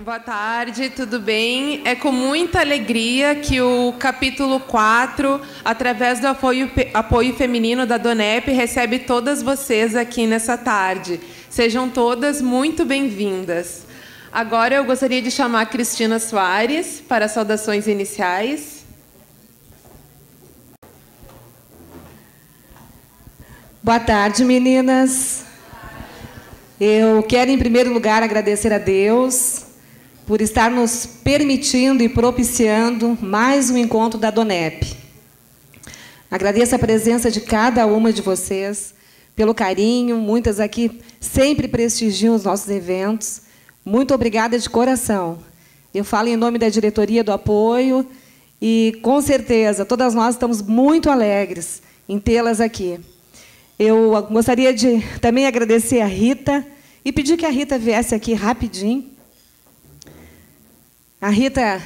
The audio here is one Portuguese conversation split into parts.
Boa tarde, tudo bem? É com muita alegria que o capítulo 4, através do apoio feminino da DONEP, recebe todas vocês aqui nessa tarde. Sejam todas muito bem-vindas. Agora eu gostaria de chamar a Cristina Soares para as saudações iniciais. Boa tarde, meninas. Eu quero, em primeiro lugar, agradecer a Deus por estar nos permitindo e propiciando mais um encontro da DONEP. Agradeço a presença de cada uma de vocês, pelo carinho. Muitas aqui sempre prestigiam os nossos eventos. Muito obrigada de coração. Eu falo em nome da diretoria do apoio e, com certeza, todas nós estamos muito alegres em tê-las aqui. Eu gostaria de também agradecer a Rita e pedir que a Rita viesse aqui rapidinho. A Rita,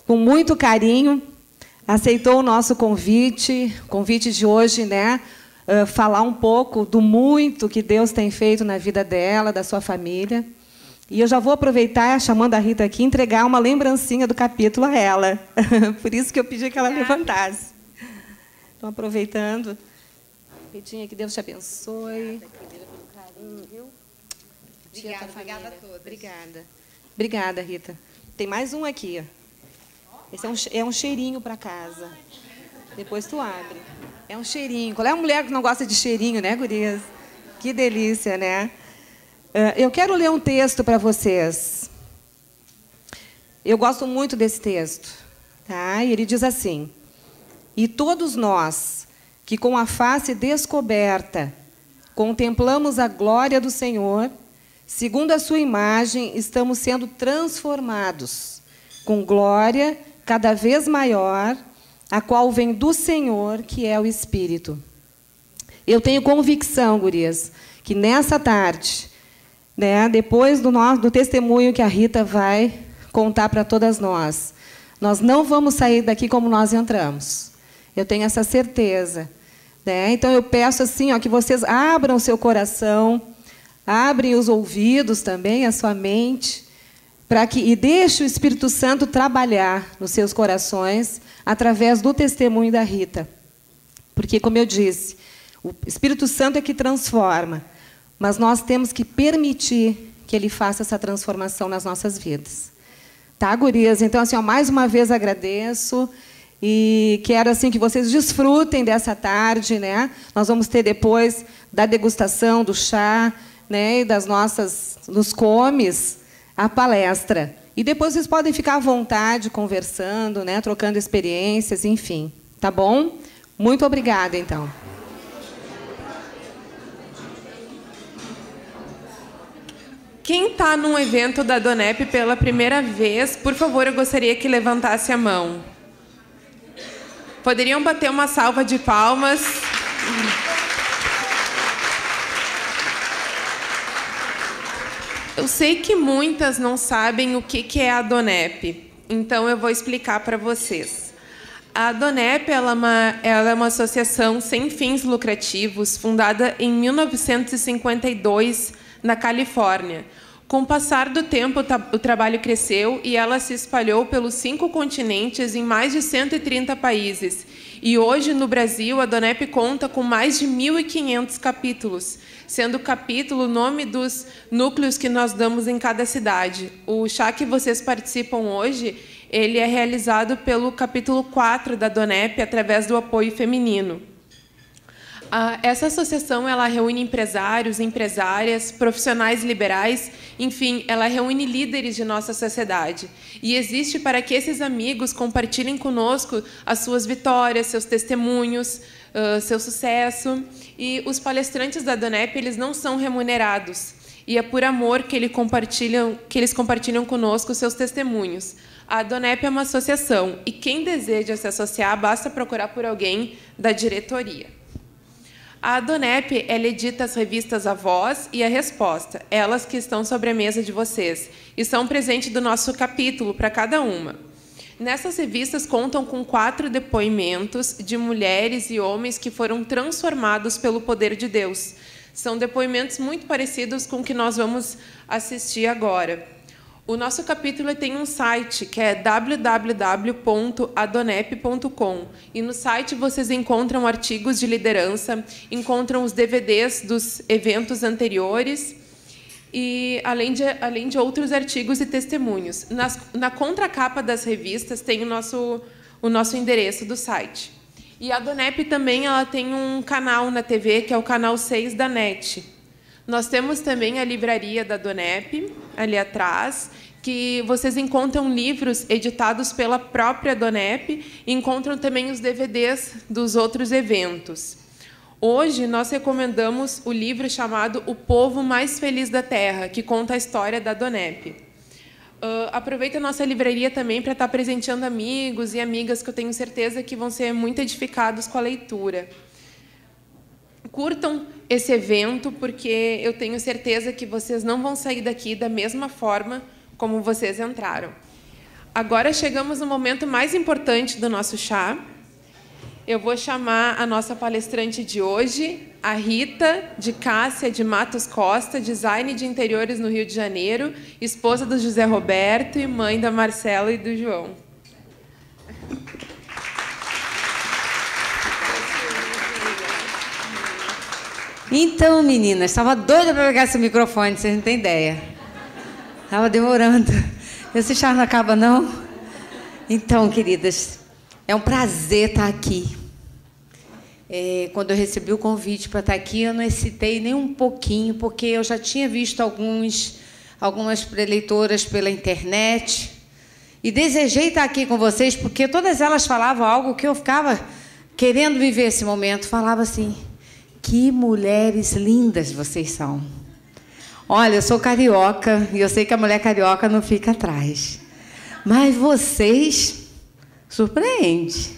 com muito carinho, aceitou o nosso convite de hoje, né? Falar um pouco do muito que Deus tem feito na vida dela, da sua família. E eu já vou aproveitar, chamando a Rita aqui, entregar uma lembrancinha do capítulo a ela. Por isso que eu pedi que ela levantasse. Então, aproveitando. Ritinha, que Deus te abençoe. Obrigada a todas. Obrigada, Rita. Tem mais um aqui. Esse é um cheirinho para casa. Depois tu abre. É um cheirinho. Qual é a mulher que não gosta de cheirinho, né, gurias? Que delícia, né? Eu quero ler um texto para vocês. Eu gosto muito desse texto. Tá? E ele diz assim: e todos nós, que com a face descoberta contemplamos a glória do Senhor, segundo a sua imagem, estamos sendo transformados com glória cada vez maior, a qual vem do Senhor, que é o Espírito. Eu tenho convicção, gurias, que nessa tarde, né, depois do testemunho que a Rita vai contar para todas nós, nós não vamos sair daqui como nós entramos. Eu tenho essa certeza. Né? Então, eu peço assim, ó, que vocês abram o seu coração, abrem os ouvidos também, a sua mente, e deixe o Espírito Santo trabalhar nos seus corações através do testemunho da Rita. Porque, como eu disse, o Espírito Santo é que transforma, mas nós temos que permitir que ele faça essa transformação nas nossas vidas. Tá, gurias? Então, assim, ó, mais uma vez agradeço. E quero assim que vocês desfrutem dessa tarde, né? Nós vamos ter depois da degustação do chá, né, e dos comes, a palestra. E depois vocês podem ficar à vontade conversando, né, trocando experiências, enfim. Tá bom? Muito obrigada, então. Quem está num evento da DONEP pela primeira vez, por favor, eu gostaria que levantasse a mão. Poderiam bater uma salva de palmas. Eu sei que muitas não sabem o que é a DONEP, então eu vou explicar para vocês. A DONEP ela é uma associação sem fins lucrativos, fundada em 1952, na Califórnia. Com o passar do tempo, o trabalho cresceu e ela se espalhou pelos 5 continentes em mais de 130 países. E hoje, no Brasil, a DONEP conta com mais de 1.500 capítulos, sendo capítulo o nome dos núcleos que nós damos em cada cidade. O chá que vocês participam hoje, ele é realizado pelo capítulo 4 da DONEP, através do apoio feminino. Essa associação ela reúne empresários, empresárias, profissionais liberais, enfim, ela reúne líderes de nossa sociedade. E existe para que esses amigos compartilhem conosco as suas vitórias, seus testemunhos, seu sucesso. E os palestrantes da DONEP, eles não são remunerados. E é por amor que eles compartilham conosco os seus testemunhos. A DONEP é uma associação e quem deseja se associar, basta procurar por alguém da diretoria. A DONEP ela edita as revistas A Voz e A Resposta, elas que estão sobre a mesa de vocês, e são presente do nosso capítulo para cada uma. Nessas revistas contam com 4 depoimentos de mulheres e homens que foram transformados pelo poder de Deus. São depoimentos muito parecidos com o que nós vamos assistir agora. O nosso capítulo tem um site, que é www.adonep.com. E no site vocês encontram artigos de liderança, encontram os DVDs dos eventos anteriores, e além de outros artigos e testemunhos. Na contracapa das revistas tem o nosso endereço do site. E a Donep também ela tem um canal na TV, que é o canal 6 da NET. Nós temos também a livraria da Donep, ali atrás, que vocês encontram livros editados pela própria Donep e encontram também os DVDs dos outros eventos. Hoje, nós recomendamos o livro chamado O Povo Mais Feliz da Terra, que conta a história da Donep. Aproveita a nossa livraria também para estar presenteando amigos e amigas que eu tenho certeza que vão ser muito edificados com a leitura. Curtam esse evento, porque eu tenho certeza que vocês não vão sair daqui da mesma forma como vocês entraram. Agora chegamos no momento mais importante do nosso chá. Eu vou chamar a nossa palestrante de hoje, a Rita de Cássia de Matos Costa, design de interiores no Rio de Janeiro, esposa do José Roberto e mãe da Marcela e do João. Então, meninas, estava doida para pegar esse microfone, vocês não têm ideia. Estava demorando. Esse chá não acaba, não? Então, queridas, é um prazer estar aqui. Quando eu recebi o convite para estar aqui, eu não hesitei nem um pouquinho, porque eu já tinha visto algumas preleitoras pela internet e desejei estar aqui com vocês, porque todas elas falavam algo que eu ficava querendo viver esse momento. Falava assim: que mulheres lindas vocês são. Olha, eu sou carioca e eu sei que a mulher carioca não fica atrás. Mas vocês surpreendem.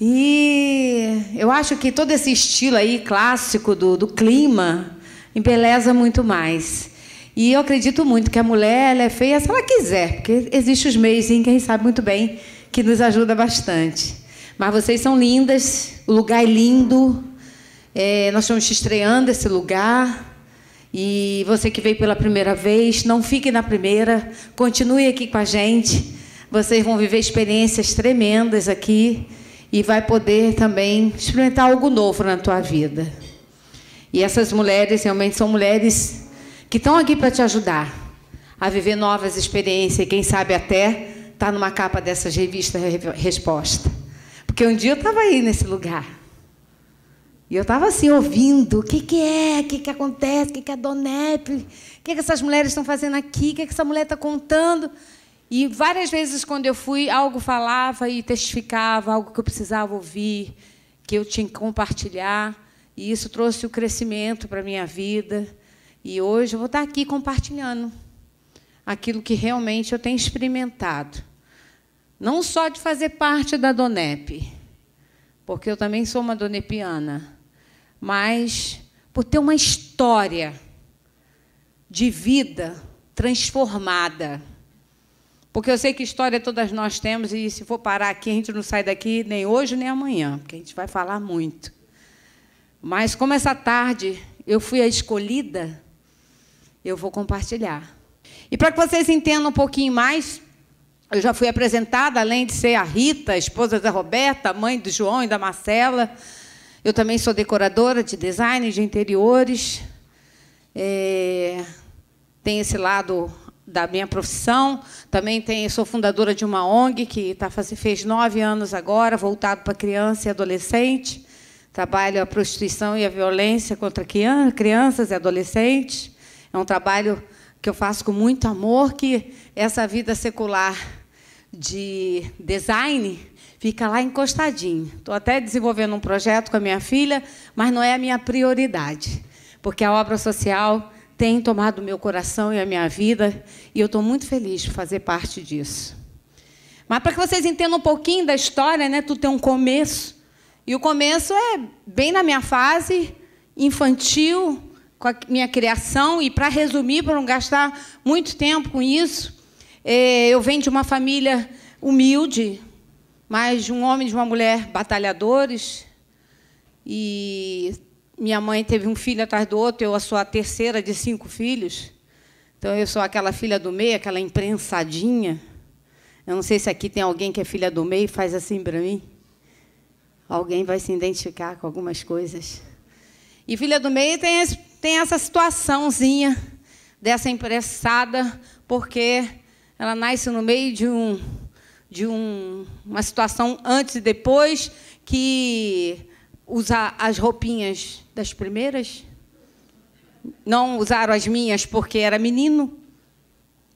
E eu acho que todo esse estilo aí clássico do clima embeleza muito mais. E eu acredito muito que a mulher ela é feia se ela quiser, porque existem os meios, quem sabe muito bem, que nos ajuda bastante. Mas vocês são lindas, o lugar é lindo. Nós estamos estreando esse lugar. E você que veio pela primeira vez, não fique na primeira, continue aqui com a gente. Vocês vão viver experiências tremendas aqui e vai poder também experimentar algo novo na tua vida. E essas mulheres realmente são mulheres que estão aqui para te ajudar a viver novas experiências e, quem sabe, até estar numa capa dessas revistas Resposta. Porque um dia eu estava aí nesse lugar. E eu estava assim, ouvindo, o que é, o que acontece, o que é a Donep, o que essas mulheres estão fazendo aqui, o que essa mulher está contando. E várias vezes, quando eu fui, algo falava e testificava, algo que eu precisava ouvir, que eu tinha que compartilhar. E isso trouxe o crescimento para a minha vida. E hoje eu vou estar aqui compartilhando aquilo que realmente eu tenho experimentado. Não só de fazer parte da Donep, porque eu também sou uma donepiana, mas por ter uma história de vida transformada. Porque eu sei que história todas nós temos, e se for parar aqui, a gente não sai daqui nem hoje nem amanhã, porque a gente vai falar muito. Mas, como essa tarde eu fui a escolhida, eu vou compartilhar. E para que vocês entendam um pouquinho mais, eu já fui apresentada, além de ser a Rita, a esposa da Roberta, mãe do João e da Marcela. Eu também sou decoradora de design de interiores. Tem esse lado da minha profissão. Também sou fundadora de uma ONG que fez 9 anos agora, voltado para criança e adolescente. Trabalho a prostituição e a violência contra crianças e adolescentes. É um trabalho que eu faço com muito amor, que essa vida secular de design fica lá encostadinho. Estou até desenvolvendo um projeto com a minha filha, mas não é a minha prioridade, porque a obra social tem tomado o meu coração e a minha vida, e eu estou muito feliz de fazer parte disso. Mas, para que vocês entendam um pouquinho da história, né, tudo tem um começo, e o começo é bem na minha fase infantil, com a minha criação, e, para resumir, para não gastar muito tempo com isso, eu venho de uma família humilde, mas de um homem e de uma mulher batalhadores. E minha mãe teve um filho atrás do outro, eu sou a terceira de 5 filhos. Então, eu sou aquela filha do meio, aquela imprensadinha. Eu não sei se aqui tem alguém que é filha do meio e faz assim para mim. Alguém vai se identificar com algumas coisas. E filha do meio tem essa situaçãozinha dessa imprensada, porque ela nasce no meio de uma situação antes e depois, que usa as roupinhas das primeiras. Não usaram as minhas porque era menino.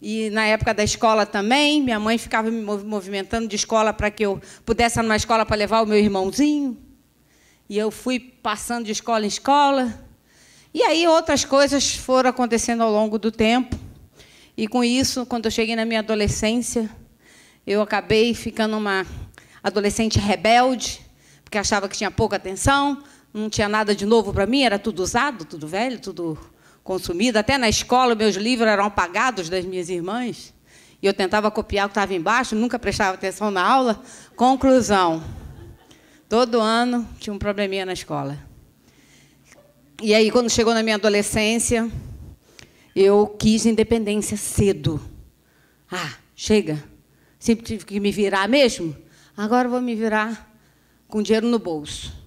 E, na época da escola também, minha mãe ficava me movimentando de escola para que eu pudesse ir numa escola para levar o meu irmãozinho. E eu fui passando de escola em escola. E aí outras coisas foram acontecendo ao longo do tempo. E, com isso, quando eu cheguei na minha adolescência, eu acabei ficando uma adolescente rebelde, porque achava que tinha pouca atenção, não tinha nada de novo para mim, era tudo usado, tudo velho, tudo consumido. Até na escola, meus livros eram apagados das minhas irmãs, e eu tentava copiar o que estava embaixo, nunca prestava atenção na aula. Conclusão, todo ano tinha um probleminha na escola. E aí, quando chegou na minha adolescência, eu quis independência cedo. Ah, chega, sempre tive que me virar mesmo, agora eu vou me virar com dinheiro no bolso.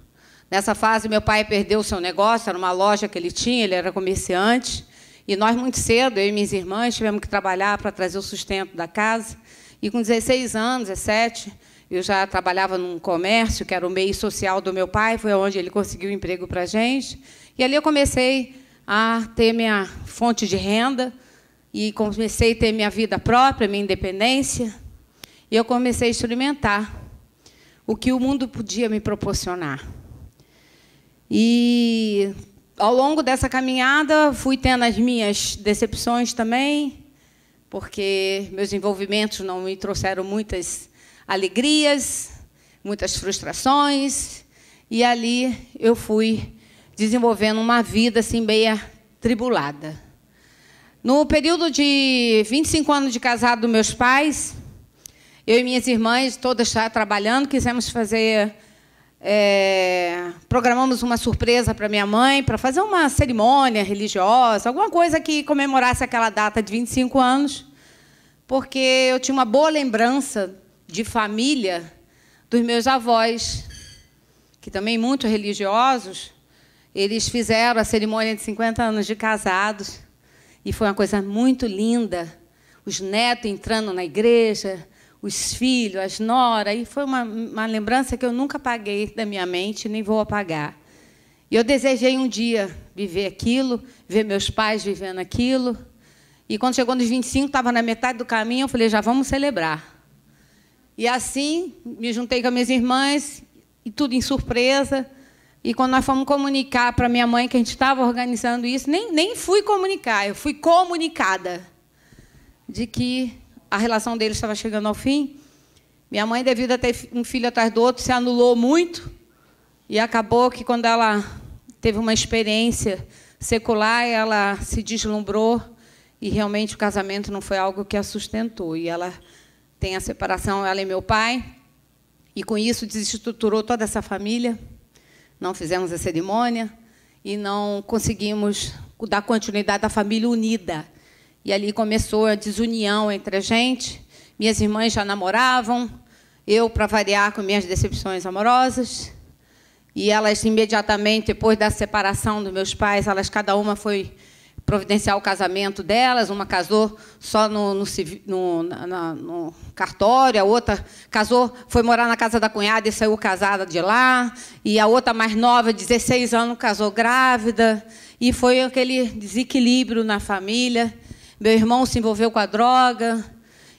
Nessa fase, meu pai perdeu o seu negócio, era uma loja que ele tinha, ele era comerciante, e nós, muito cedo, eu e minhas irmãs, tivemos que trabalhar para trazer o sustento da casa. E, com 16 anos, 17, eu já trabalhava num comércio, que era o meio social do meu pai, foi onde ele conseguiu um emprego para a gente. E ali eu comecei a ter minha fonte de renda, e comecei a ter minha vida própria, minha independência, e eu comecei a experimentar o que o mundo podia me proporcionar. E, ao longo dessa caminhada, fui tendo as minhas decepções também, porque meus envolvimentos não me trouxeram muitas alegrias, muitas frustrações, e ali eu fui desenvolvendo uma vida assim, meia tribulada. No período de 25 anos de casado dos meus pais, eu e minhas irmãs, todas já trabalhando, quisemos fazer... programamos uma surpresa para minha mãe, para fazer uma cerimônia religiosa, alguma coisa que comemorasse aquela data de 25 anos, porque eu tinha uma boa lembrança de família dos meus avós, que também muito religiosos. Eles fizeram a cerimônia de 50 anos de casados, e foi uma coisa muito linda, os netos entrando na igreja, os filhos, as noras, e foi uma lembrança que eu nunca apaguei da minha mente, nem vou apagar. E eu desejei um dia viver aquilo, ver meus pais vivendo aquilo. E, quando chegou nos 25, estava na metade do caminho, eu falei, já vamos celebrar. E, assim, me juntei com as minhas irmãs, e tudo em surpresa. E, quando nós fomos comunicar para minha mãe que a gente estava organizando isso, nem fui comunicar, eu fui comunicada de que a relação deles estava chegando ao fim. Minha mãe, devido a ter um filho atrás do outro, se anulou muito, e acabou que, quando ela teve uma experiência secular, ela se deslumbrou, e realmente o casamento não foi algo que a sustentou. E ela tem a separação, ela e meu pai, e, com isso, desestruturou toda essa família. Não fizemos a cerimônia e não conseguimos dar continuidade à família unida. E ali começou a desunião entre a gente. Minhas irmãs já namoravam, eu, para variar, com minhas decepções amorosas. E elas, imediatamente, depois da separação dos meus pais, elas, cada uma foi providenciar o casamento delas. Uma casou só no cartório, a outra casou, foi morar na casa da cunhada e saiu casada de lá. E a outra, mais nova, 16 anos, casou grávida. E foi aquele desequilíbrio na família. Meu irmão se envolveu com a droga,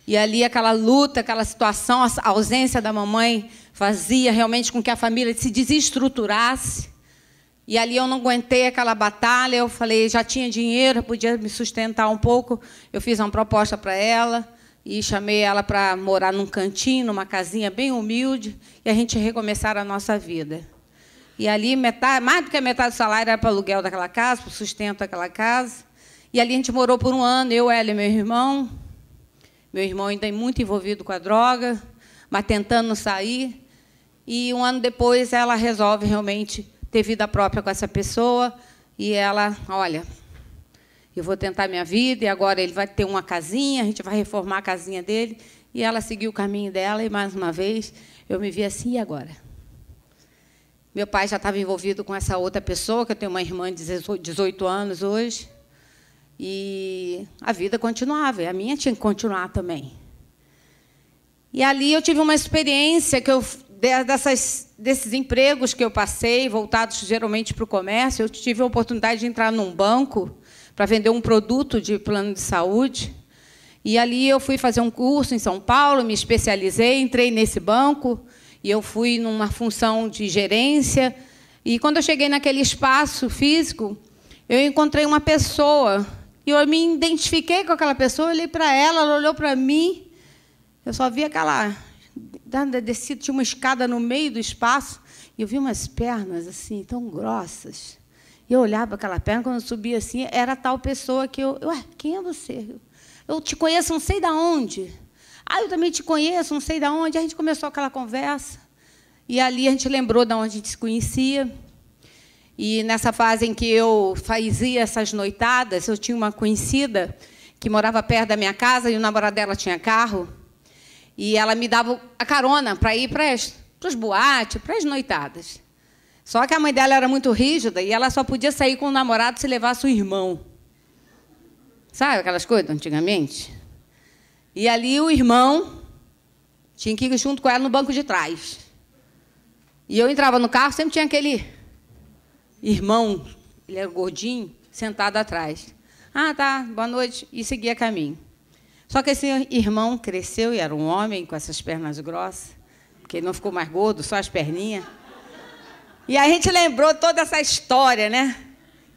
e ali aquela luta, aquela situação, a ausência da mamãe fazia realmente com que a família se desestruturasse. E ali eu não aguentei aquela batalha, eu falei, já tinha dinheiro, podia me sustentar um pouco. Eu fiz uma proposta para ela e chamei ela para morar num cantinho, numa casinha bem humilde, e a gente recomeçar a nossa vida. E ali, mais do que a metade do salário era para o aluguel daquela casa, para o sustento daquela casa. E ali a gente morou por um ano, eu, ela e meu irmão. Meu irmão ainda é muito envolvido com a droga, mas tentando sair. E, um ano depois, ela resolve realmente ter vida própria com essa pessoa. E ela, olha, eu vou tentar minha vida, e agora ele vai ter uma casinha, a gente vai reformar a casinha dele. E ela seguiu o caminho dela, e, mais uma vez, eu me vi assim, e agora? Meu pai já estava envolvido com essa outra pessoa, que eu tenho uma irmã de 18 anos hoje, e a vida continuava, e a minha tinha que continuar também. E ali eu tive uma experiência que desses empregos que eu passei, voltados geralmente para o comércio, eu tive a oportunidade de entrar num banco para vender um produto de plano de saúde. E ali eu fui fazer um curso em São Paulo, me especializei, entrei nesse banco, e eu fui numa função de gerência. E, quando eu cheguei naquele espaço físico, eu encontrei uma pessoa, e eu me identifiquei com aquela pessoa, olhei para ela, ela olhou para mim, eu só vi aquela... descida, tinha uma escada no meio do espaço, e eu vi umas pernas assim, tão grossas. E eu olhava aquela perna, quando eu subia assim, era a tal pessoa que eu... Ué, quem é você? Eu te conheço, não sei de onde. Ah, eu também te conheço, não sei de onde. A gente começou aquela conversa. E ali a gente lembrou de onde a gente se conhecia. E, nessa fase em que eu fazia essas noitadas, eu tinha uma conhecida que morava perto da minha casa, e o namorado dela tinha carro. E ela me dava a carona para ir para os boates, para as noitadas. Só que a mãe dela era muito rígida, e ela só podia sair com o namorado se levasse o irmão. Sabe aquelas coisas antigamente? E ali o irmão tinha que ir junto com ela no banco de trás. E eu entrava no carro, sempre tinha aquele irmão, ele era gordinho, sentado atrás. Ah, tá, boa noite, e seguia caminho. Só que esse irmão cresceu e era um homem com essas pernas grossas, porque ele não ficou mais gordo, só as perninhas. E a gente lembrou toda essa história, né?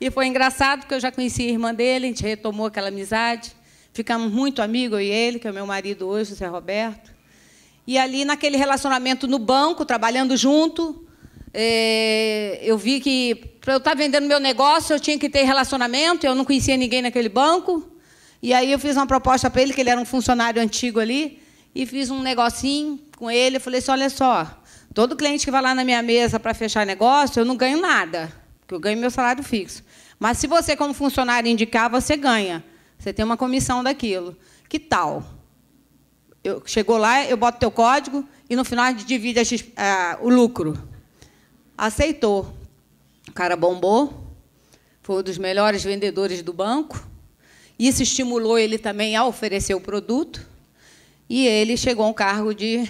E foi engraçado, porque eu já conhecia a irmã dele, a gente retomou aquela amizade, ficamos muito amigos, eu e ele, que é o meu marido hoje, o Zé Roberto. E ali, naquele relacionamento no banco, trabalhando junto, eu vi que, para eu estar vendendo meu negócio, eu tinha que ter relacionamento, eu não conhecia ninguém naquele banco. E aí eu fiz uma proposta para ele, que ele era um funcionário antigo ali, e fiz um negocinho com ele. Eu falei assim, olha só, todo cliente que vai lá na minha mesa para fechar negócio, eu não ganho nada, porque eu ganho meu salário fixo. Mas, se você, como funcionário, indicar, você ganha. Você tem uma comissão daquilo. Que tal? Chegou lá, eu boto teu código, e, no final, a gente divide o lucro. Aceitou. O cara bombou, foi um dos melhores vendedores do banco. Isso estimulou ele também a oferecer o produto. E ele chegou a um cargo de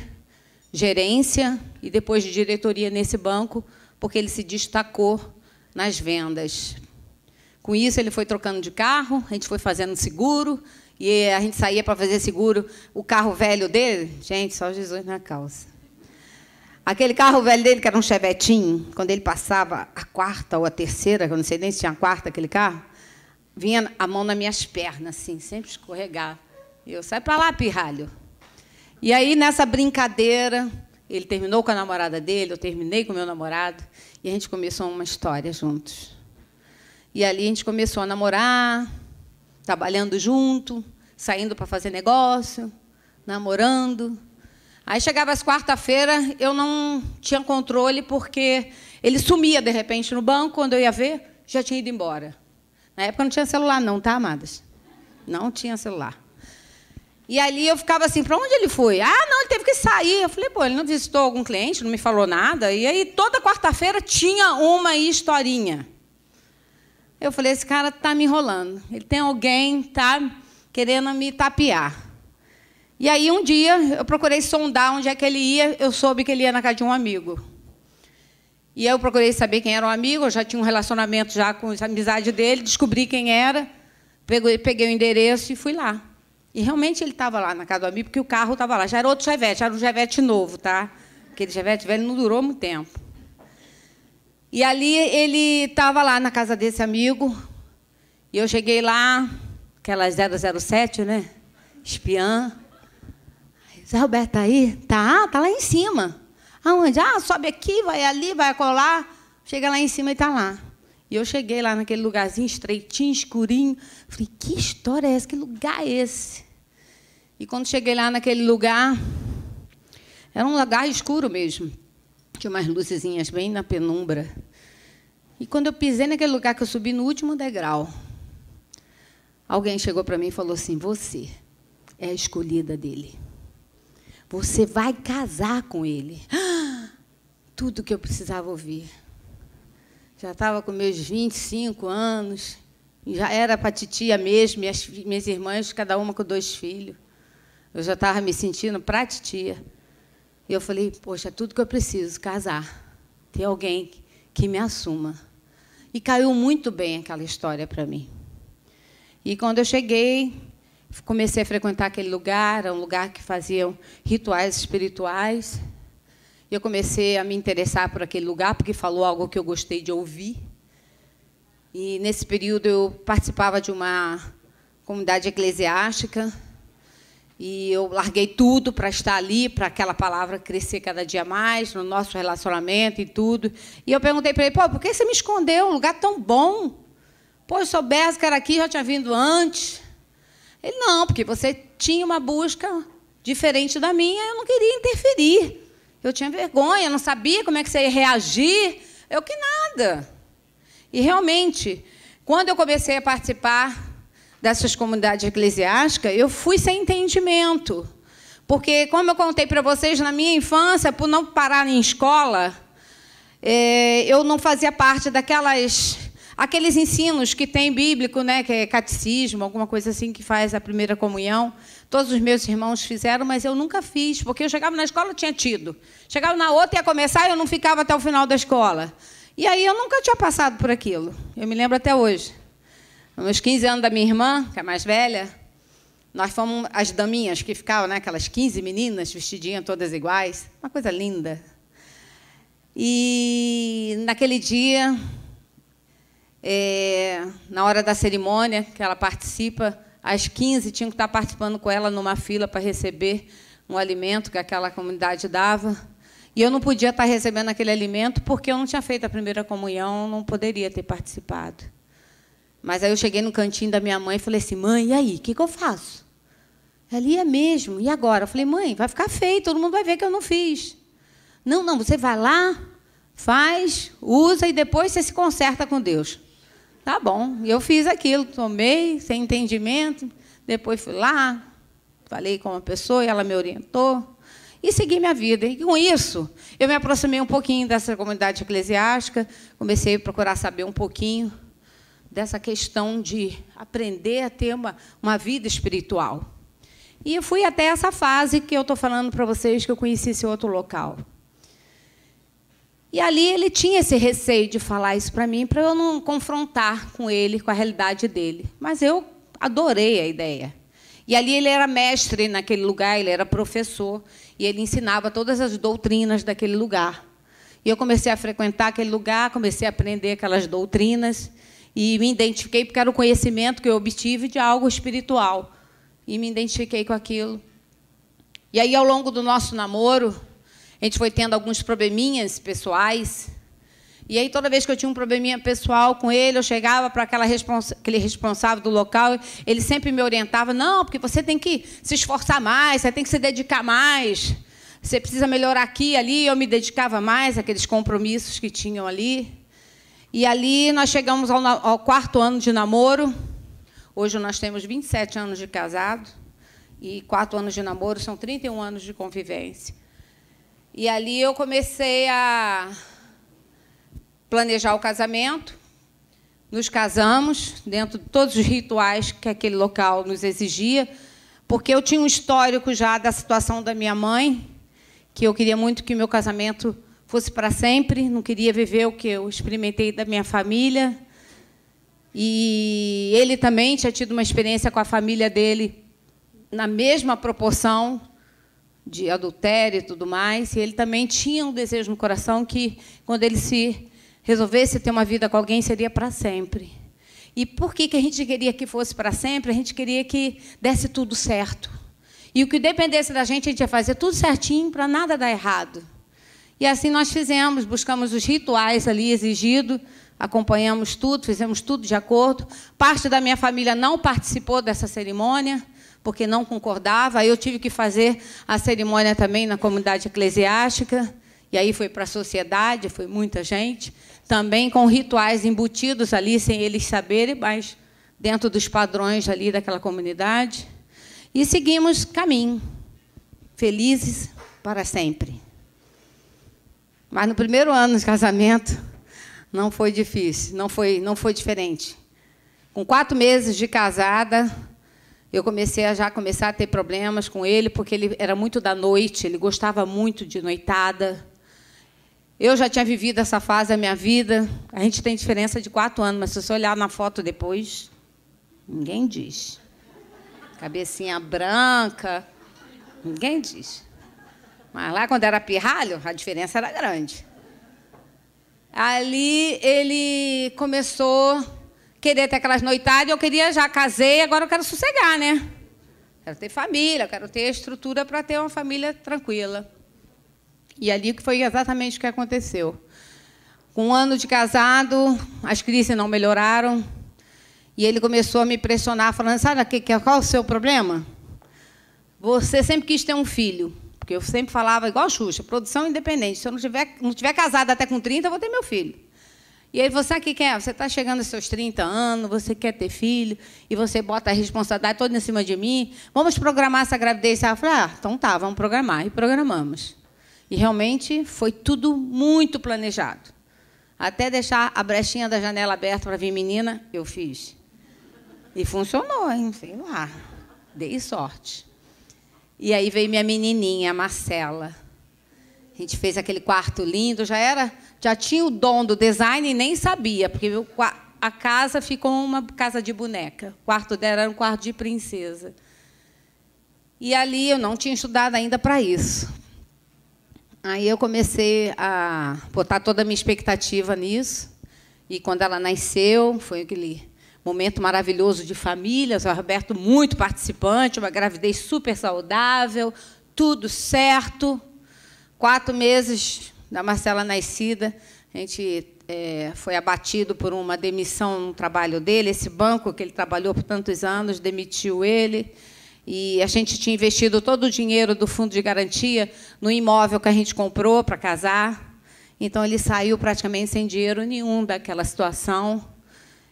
gerência e depois de diretoria nesse banco, porque ele se destacou nas vendas. Com isso, ele foi trocando de carro, a gente foi fazendo seguro, e a gente saía para fazer seguro. O carro velho dele, gente, só Jesus na calça. Aquele carro velho dele, que era um chevetinho, quando ele passava a quarta ou a terceira, eu não sei nem se tinha a quarta aquele carro, vinha a mão nas minhas pernas, assim, sempre escorregar. E eu, sai para lá, pirralho. E aí, nessa brincadeira, ele terminou com a namorada dele, eu terminei com o meu namorado, e a gente começou uma história juntos. E ali a gente começou a namorar, trabalhando junto, saindo para fazer negócio, namorando. Aí, chegava às quarta-feira, eu não tinha controle, porque ele sumia, de repente, no banco, quando eu ia ver, já tinha ido embora. Na época não tinha celular, não, tá, amadas? Não tinha celular. E ali eu ficava assim, para onde ele foi? Ah, não, ele teve que sair. Eu falei, pô, ele não visitou algum cliente, não me falou nada. E aí, toda quarta-feira, tinha uma historinha. Eu falei, esse cara está me enrolando. Ele tem alguém que está querendo me tapear. E aí, um dia, eu procurei sondar onde é que ele ia. Eu soube que ele ia na casa de um amigo. E eu procurei saber quem era o amigo. Eu já tinha um relacionamento já com a amizade dele. Descobri quem era. Peguei o endereço e fui lá. E, realmente, ele estava lá na casa do amigo, porque o carro estava lá. Já era outro Chevette, era um Chevette novo, tá? Aquele Chevette velho não durou muito tempo. E ali ele estava lá na casa desse amigo. E eu cheguei lá, aquela 007, né? Espiã. Zé Roberto está aí? Tá, tá lá em cima. Aonde? Ah, sobe aqui, vai ali, vai colar. Chega lá em cima e está lá. E eu cheguei lá naquele lugarzinho estreitinho, escurinho. Falei, que história é essa? Que lugar é esse? E, quando cheguei lá naquele lugar, era um lugar escuro mesmo. Tinha umas luzezinhas bem na penumbra. E, quando eu pisei naquele lugar, que eu subi no último degrau, alguém chegou para mim e falou assim: você é a escolhida dele. Você vai casar com ele. Tudo que eu precisava ouvir. Já estava com meus 25 anos, já era para titia mesmo, minhas irmãs, cada uma com 2 filhos. Eu já estava me sentindo para titia. E eu falei: poxa, é tudo que eu preciso, casar. Ter alguém que me assuma. E caiu muito bem aquela história para mim. E, quando eu cheguei, comecei a frequentar aquele lugar, era um lugar que faziam rituais espirituais. E eu comecei a me interessar por aquele lugar, porque falou algo que eu gostei de ouvir. E, nesse período, eu participava de uma comunidade eclesiástica. E eu larguei tudo para estar ali, para aquela palavra crescer cada dia mais, no nosso relacionamento e tudo. E eu perguntei para ele: pô, por que você me escondeu? Um lugar tão bom. Pô, se soubesse que era aqui, já tinha vindo antes. Ele: não, porque você tinha uma busca diferente da minha, eu não queria interferir. Eu tinha vergonha, não sabia como é que você ia reagir. Eu que nada. E, realmente, quando eu comecei a participar dessas comunidades eclesiásticas, eu fui sem entendimento. Porque, como eu contei para vocês, na minha infância, por não parar em escola, eu não fazia parte aqueles ensinos que tem bíblico, né, que é catecismo, alguma coisa assim que faz a primeira comunhão. Todos os meus irmãos fizeram, mas eu nunca fiz, porque eu chegava na escola, eu tinha tido. Chegava na outra, ia começar, e eu não ficava até o final da escola. E aí eu nunca tinha passado por aquilo. Eu me lembro até hoje. Nos 15 anos da minha irmã, que é mais velha, nós fomos as daminhas que ficavam, né, aquelas 15 meninas, vestidinhas todas iguais. Uma coisa linda. E, naquele dia, na hora da cerimônia, que ela participa, as 15 tinham que estar participando com ela numa fila para receber um alimento que aquela comunidade dava. E eu não podia estar recebendo aquele alimento porque eu não tinha feito a primeira comunhão, não poderia ter participado. Mas aí eu cheguei no cantinho da minha mãe e falei assim: mãe, e aí, o que eu faço? Ela: ia mesmo, e agora? Eu falei: mãe, vai ficar feio, todo mundo vai ver que eu não fiz. Não, você vai lá, faz, usa e depois você se conserta com Deus. Tá bom. E eu fiz aquilo, tomei, sem entendimento, depois fui lá, falei com uma pessoa e ela me orientou e segui minha vida. E, com isso, eu me aproximei um pouquinho dessa comunidade eclesiástica, comecei a procurar saber um pouquinho dessa questão de aprender a ter uma vida espiritual. E eu fui até essa fase que eu estou falando para vocês, que eu conheci esse outro local. E ali ele tinha esse receio de falar isso para mim, para eu não confrontar com ele, com a realidade dele. Mas eu adorei a ideia. E ali ele era mestre naquele lugar, ele era professor, e ele ensinava todas as doutrinas daquele lugar. E eu comecei a frequentar aquele lugar, comecei a aprender aquelas doutrinas, e me identifiquei, porque era o conhecimento que eu obtive de algo espiritual. E me identifiquei com aquilo. E aí, ao longo do nosso namoro, a gente foi tendo alguns probleminhas pessoais. E aí, toda vez que eu tinha um probleminha pessoal com ele, eu chegava para aquele responsável do local, ele sempre me orientava: não, porque você tem que se esforçar mais, você tem que se dedicar mais, você precisa melhorar aqui e ali. Eu me dedicava mais àqueles compromissos que tinham ali. E ali nós chegamos ao 4º ano de namoro. Hoje nós temos 27 anos de casado, e 4 anos de namoro são 31 anos de convivência. E ali eu comecei a planejar o casamento, nos casamos, dentro de todos os rituais que aquele local nos exigia, porque eu tinha um histórico já da situação da minha mãe, que eu queria muito que o meu casamento fosse para sempre, não queria viver o que eu experimentei da minha família. E ele também tinha tido uma experiência com a família dele na mesma proporção de adultério e tudo mais, e ele também tinha um desejo no coração que, quando ele se resolvesse ter uma vida com alguém, seria para sempre. E por que a gente queria que fosse para sempre? A gente queria que desse tudo certo. E o que dependesse da gente, a gente ia fazer tudo certinho para nada dar errado. E assim nós fizemos, buscamos os rituais ali exigidos, acompanhamos tudo, fizemos tudo de acordo. Parte da minha família não participou dessa cerimônia, porque não concordava. Aí eu tive que fazer a cerimônia também na comunidade eclesiástica, e aí foi para a sociedade, foi muita gente, também com rituais embutidos ali, sem eles saberem, mas dentro dos padrões ali daquela comunidade, e seguimos caminho, felizes para sempre. Mas no primeiro ano de casamento não foi difícil, não foi diferente. Com 4 meses de casada, eu comecei a ter problemas com ele, porque ele era muito da noite, ele gostava muito de noitada. Eu já tinha vivido essa fase da minha vida. A gente tem diferença de 4 anos, mas se você olhar na foto depois, ninguém diz. Cabecinha branca, ninguém diz. Mas lá, quando era pirralho, a diferença era grande. Ali, ele começou a querer ter aquelas noitadas, eu já casei, agora eu quero sossegar, né? Quero ter família, quero ter estrutura para ter uma família tranquila. E ali que foi exatamente o que aconteceu. Com 1 ano de casado, as crises não melhoraram, e ele começou a me pressionar, falando, sabe qual é o seu problema? Você sempre quis ter um filho, porque eu sempre falava, igual a Xuxa, produção independente. Se eu não tiver casada até com 30, eu vou ter meu filho. E aí, você aqui quer? Você está chegando aos seus 30 anos, você quer ter filho, e você bota a responsabilidade toda em cima de mim. Vamos programar essa gravidez. Eu falei, então tá, vamos programar. E programamos. E realmente foi tudo muito planejado. Até deixar a brechinha da janela aberta para vir menina, eu fiz. E funcionou, hein? Sei lá. Dei sorte. E aí veio minha menininha, a Marcela. A gente fez aquele quarto lindo, já tinha o dom do design e nem sabia, porque a casa ficou uma casa de boneca. O quarto dela era um quarto de princesa. E ali eu não tinha estudado ainda para isso. Aí eu comecei a botar toda a minha expectativa nisso. E quando ela nasceu, foi aquele momento maravilhoso de família, o Roberto muito participante, uma gravidez super saudável, tudo certo. 4 meses da Marcela nascida, a gente foi abatido por uma demissão no trabalho dele. Esse banco que ele trabalhou por tantos anos demitiu ele. E a gente tinha investido todo o dinheiro do fundo de garantia no imóvel que a gente comprou para casar. Então, ele saiu praticamente sem dinheiro nenhum daquela situação.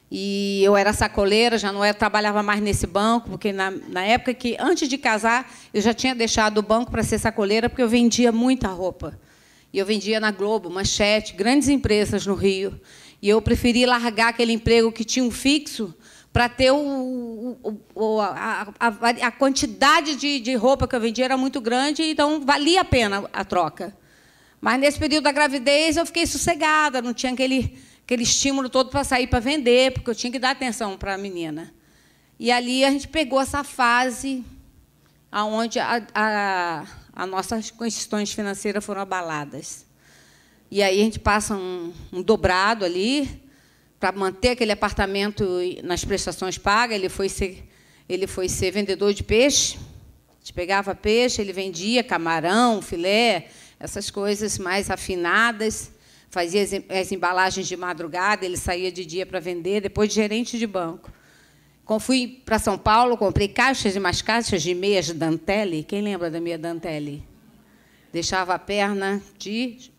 E eu era sacoleira, já não trabalhava mais nesse banco, porque, na época que, antes de casar, eu já tinha deixado o banco para ser sacoleira, porque eu vendia muita roupa. E eu vendia na Globo, Manchete, grandes empresas no Rio. E eu preferi largar aquele emprego que tinha um fixo para ter a quantidade de roupa que eu vendia era muito grande, então valia a pena a troca. Mas, nesse período da gravidez, eu fiquei sossegada, não tinha aquele estímulo todo para sair para vender, porque eu tinha que dar atenção para a menina. E ali a gente pegou essa fase onde as nossas questões financeiras foram abaladas. E aí a gente passa um dobrado ali para manter aquele apartamento nas prestações pagas. Ele foi ser vendedor de peixe. A gente pegava peixe, ele vendia camarão, filé, essas coisas mais afinadas. Fazia as embalagens de madrugada, ele saía de dia para vender, depois de gerente de banco. Quando fui para São Paulo, comprei caixas e mais caixas de meias dentelle. Quem lembra da meia dentelle? Deixava a perna de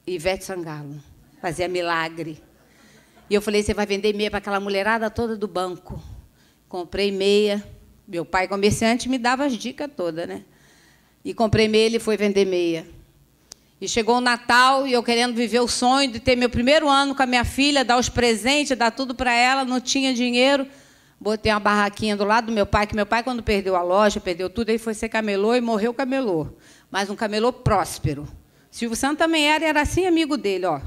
Ivete Sangalo. Fazia milagre. E eu falei, você vai vender meia para aquela mulherada toda do banco. Comprei meia. Meu pai, comerciante, me dava as dicas todas, né? E comprei meia, ele foi vender meia. E chegou o Natal, e eu querendo viver o sonho de ter meu primeiro ano com a minha filha, dar os presentes, dar tudo para ela, não tinha dinheiro. Botei uma barraquinha do lado do meu pai, que meu pai, quando perdeu a loja, perdeu tudo, ele foi ser camelô e morreu camelô. Mas um camelô próspero. Silvio Santos também era assim, amigo dele, ó.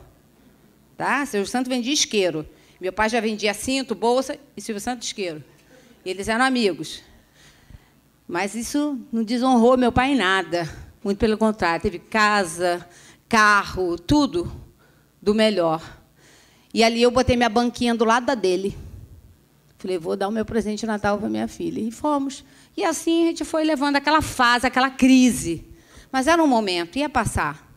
Tá? Silvio Santos vendia isqueiro. Meu pai já vendia cinto, bolsa, e Silvio Santos isqueiro. E eles eram amigos. Mas isso não desonrou meu pai em nada. Muito pelo contrário, teve casa, carro, tudo do melhor. E ali eu botei minha banquinha do lado da dele. Falei, vou dar o meu presente de Natal para minha filha. E fomos. E assim a gente foi levando aquela fase, aquela crise. Mas era um momento, ia passar.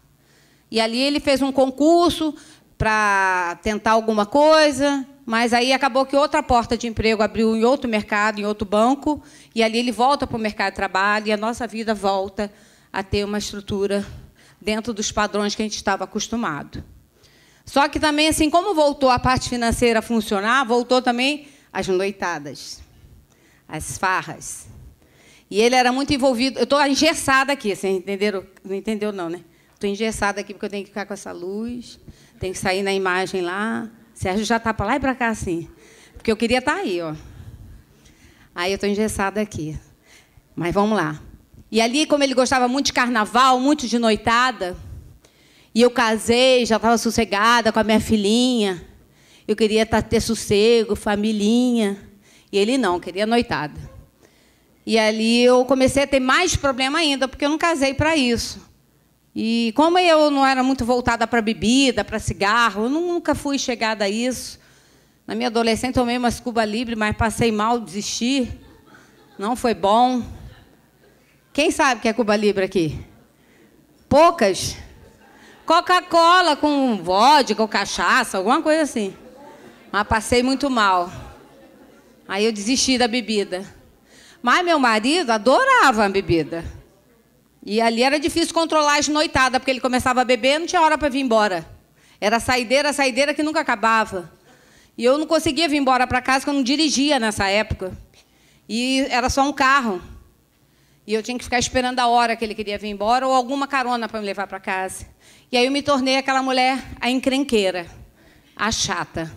E ali ele fez um concurso para tentar alguma coisa, mas aí acabou que outra porta de emprego abriu em outro mercado, em outro banco, e ali ele volta para o mercado de trabalho, e a nossa vida volta a ter uma estrutura dentro dos padrões que a gente estava acostumado. Só que também, assim, como voltou a parte financeira a funcionar, voltou também as noitadas, as farras. E ele era muito envolvido. Eu estou engessada aqui, vocês entenderam? Não entendeu, não, né? Estou engessada aqui porque eu tenho que ficar com essa luz, tenho que sair na imagem lá. Sérgio já está para lá e para cá, assim. Porque eu queria estar aí, ó. Aí eu estou engessada aqui. Mas vamos lá. E ali, como ele gostava muito de carnaval, muito de noitada, e eu casei, já estava sossegada com a minha filhinha, eu queria ter sossego, familhinha, e ele não, queria noitada. E ali eu comecei a ter mais problema ainda, porque eu não casei para isso. E como eu não era muito voltada para bebida, para cigarro, eu nunca fui chegada a isso. Na minha adolescência, tomei umas Cuba Libre, mas passei mal, desisti. Não foi bom. Quem sabe o que é Cuba Libre aqui? Poucas. Coca-Cola com vodka ou cachaça, alguma coisa assim. Mas passei muito mal. Aí eu desisti da bebida. Mas meu marido adorava a bebida. E ali era difícil controlar as noitadas, porque ele começava a beber e não tinha hora para vir embora. Era saideira que nunca acabava. E eu não conseguia vir embora para casa, porque eu não dirigia nessa época. E era só um carro. E eu tinha que ficar esperando a hora que ele queria vir embora ou alguma carona para me levar para casa. E aí eu me tornei aquela mulher, a encrenqueira, a chata.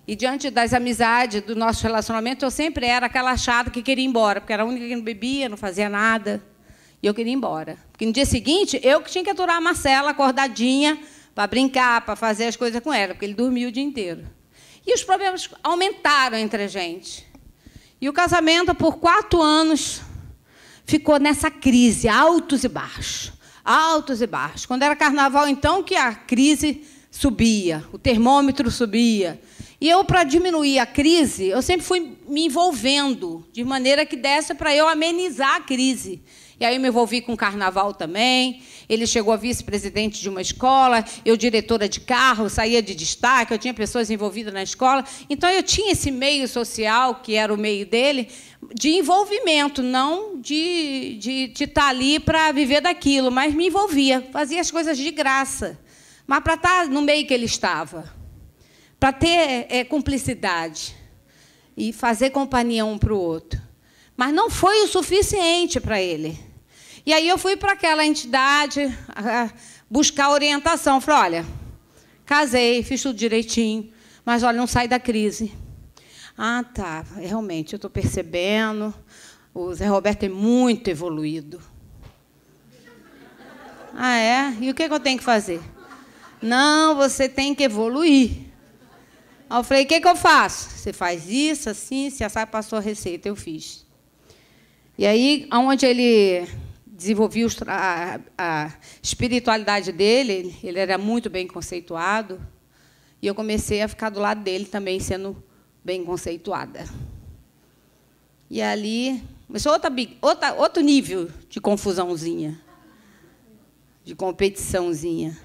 E diante das amizades, do nosso relacionamento, eu sempre era aquela chata que queria ir embora, porque era a única que não bebia, não fazia nada. E eu queria ir embora. Porque no dia seguinte, eu que tinha que aturar a Marcela acordadinha para brincar, para fazer as coisas com ela, porque ele dormia o dia inteiro. E os problemas aumentaram entre a gente. E o casamento, por 4 anos, ficou nessa crise, altos e baixos. Altos e baixos. Quando era carnaval, então, que a crise subia, o termômetro subia. E eu, para diminuir a crise, eu sempre fui me envolvendo, de maneira que desse para eu amenizar a crise. E aí eu me envolvi com o carnaval também. Ele chegou a vice-presidente de uma escola, eu diretora de carro, saía de destaque, eu tinha pessoas envolvidas na escola. Então, eu tinha esse meio social, que era o meio dele, de envolvimento, não de estar ali para viver daquilo, mas me envolvia, fazia as coisas de graça. Mas para estar no meio que ele estava, para ter cumplicidade e fazer companhia um para o outro. Mas não foi o suficiente para ele. E aí eu fui para aquela entidade buscar orientação. Falei, olha, casei, fiz tudo direitinho, mas, olha, não sai da crise. Ah, tá, realmente, eu estou percebendo, o Zé Roberto é muito evoluído. Ah, é? E o que eu tenho que fazer? Não, você tem que evoluir. Aí eu falei, o que eu faço? Você faz isso, assim, se já passou a receita, eu fiz. E aí, onde ele desenvolveu a espiritualidade dele, ele era muito bem conceituado, e eu comecei a ficar do lado dele também, sendo bem conceituada. E ali começou outro nível de confusãozinha, de competiçãozinha.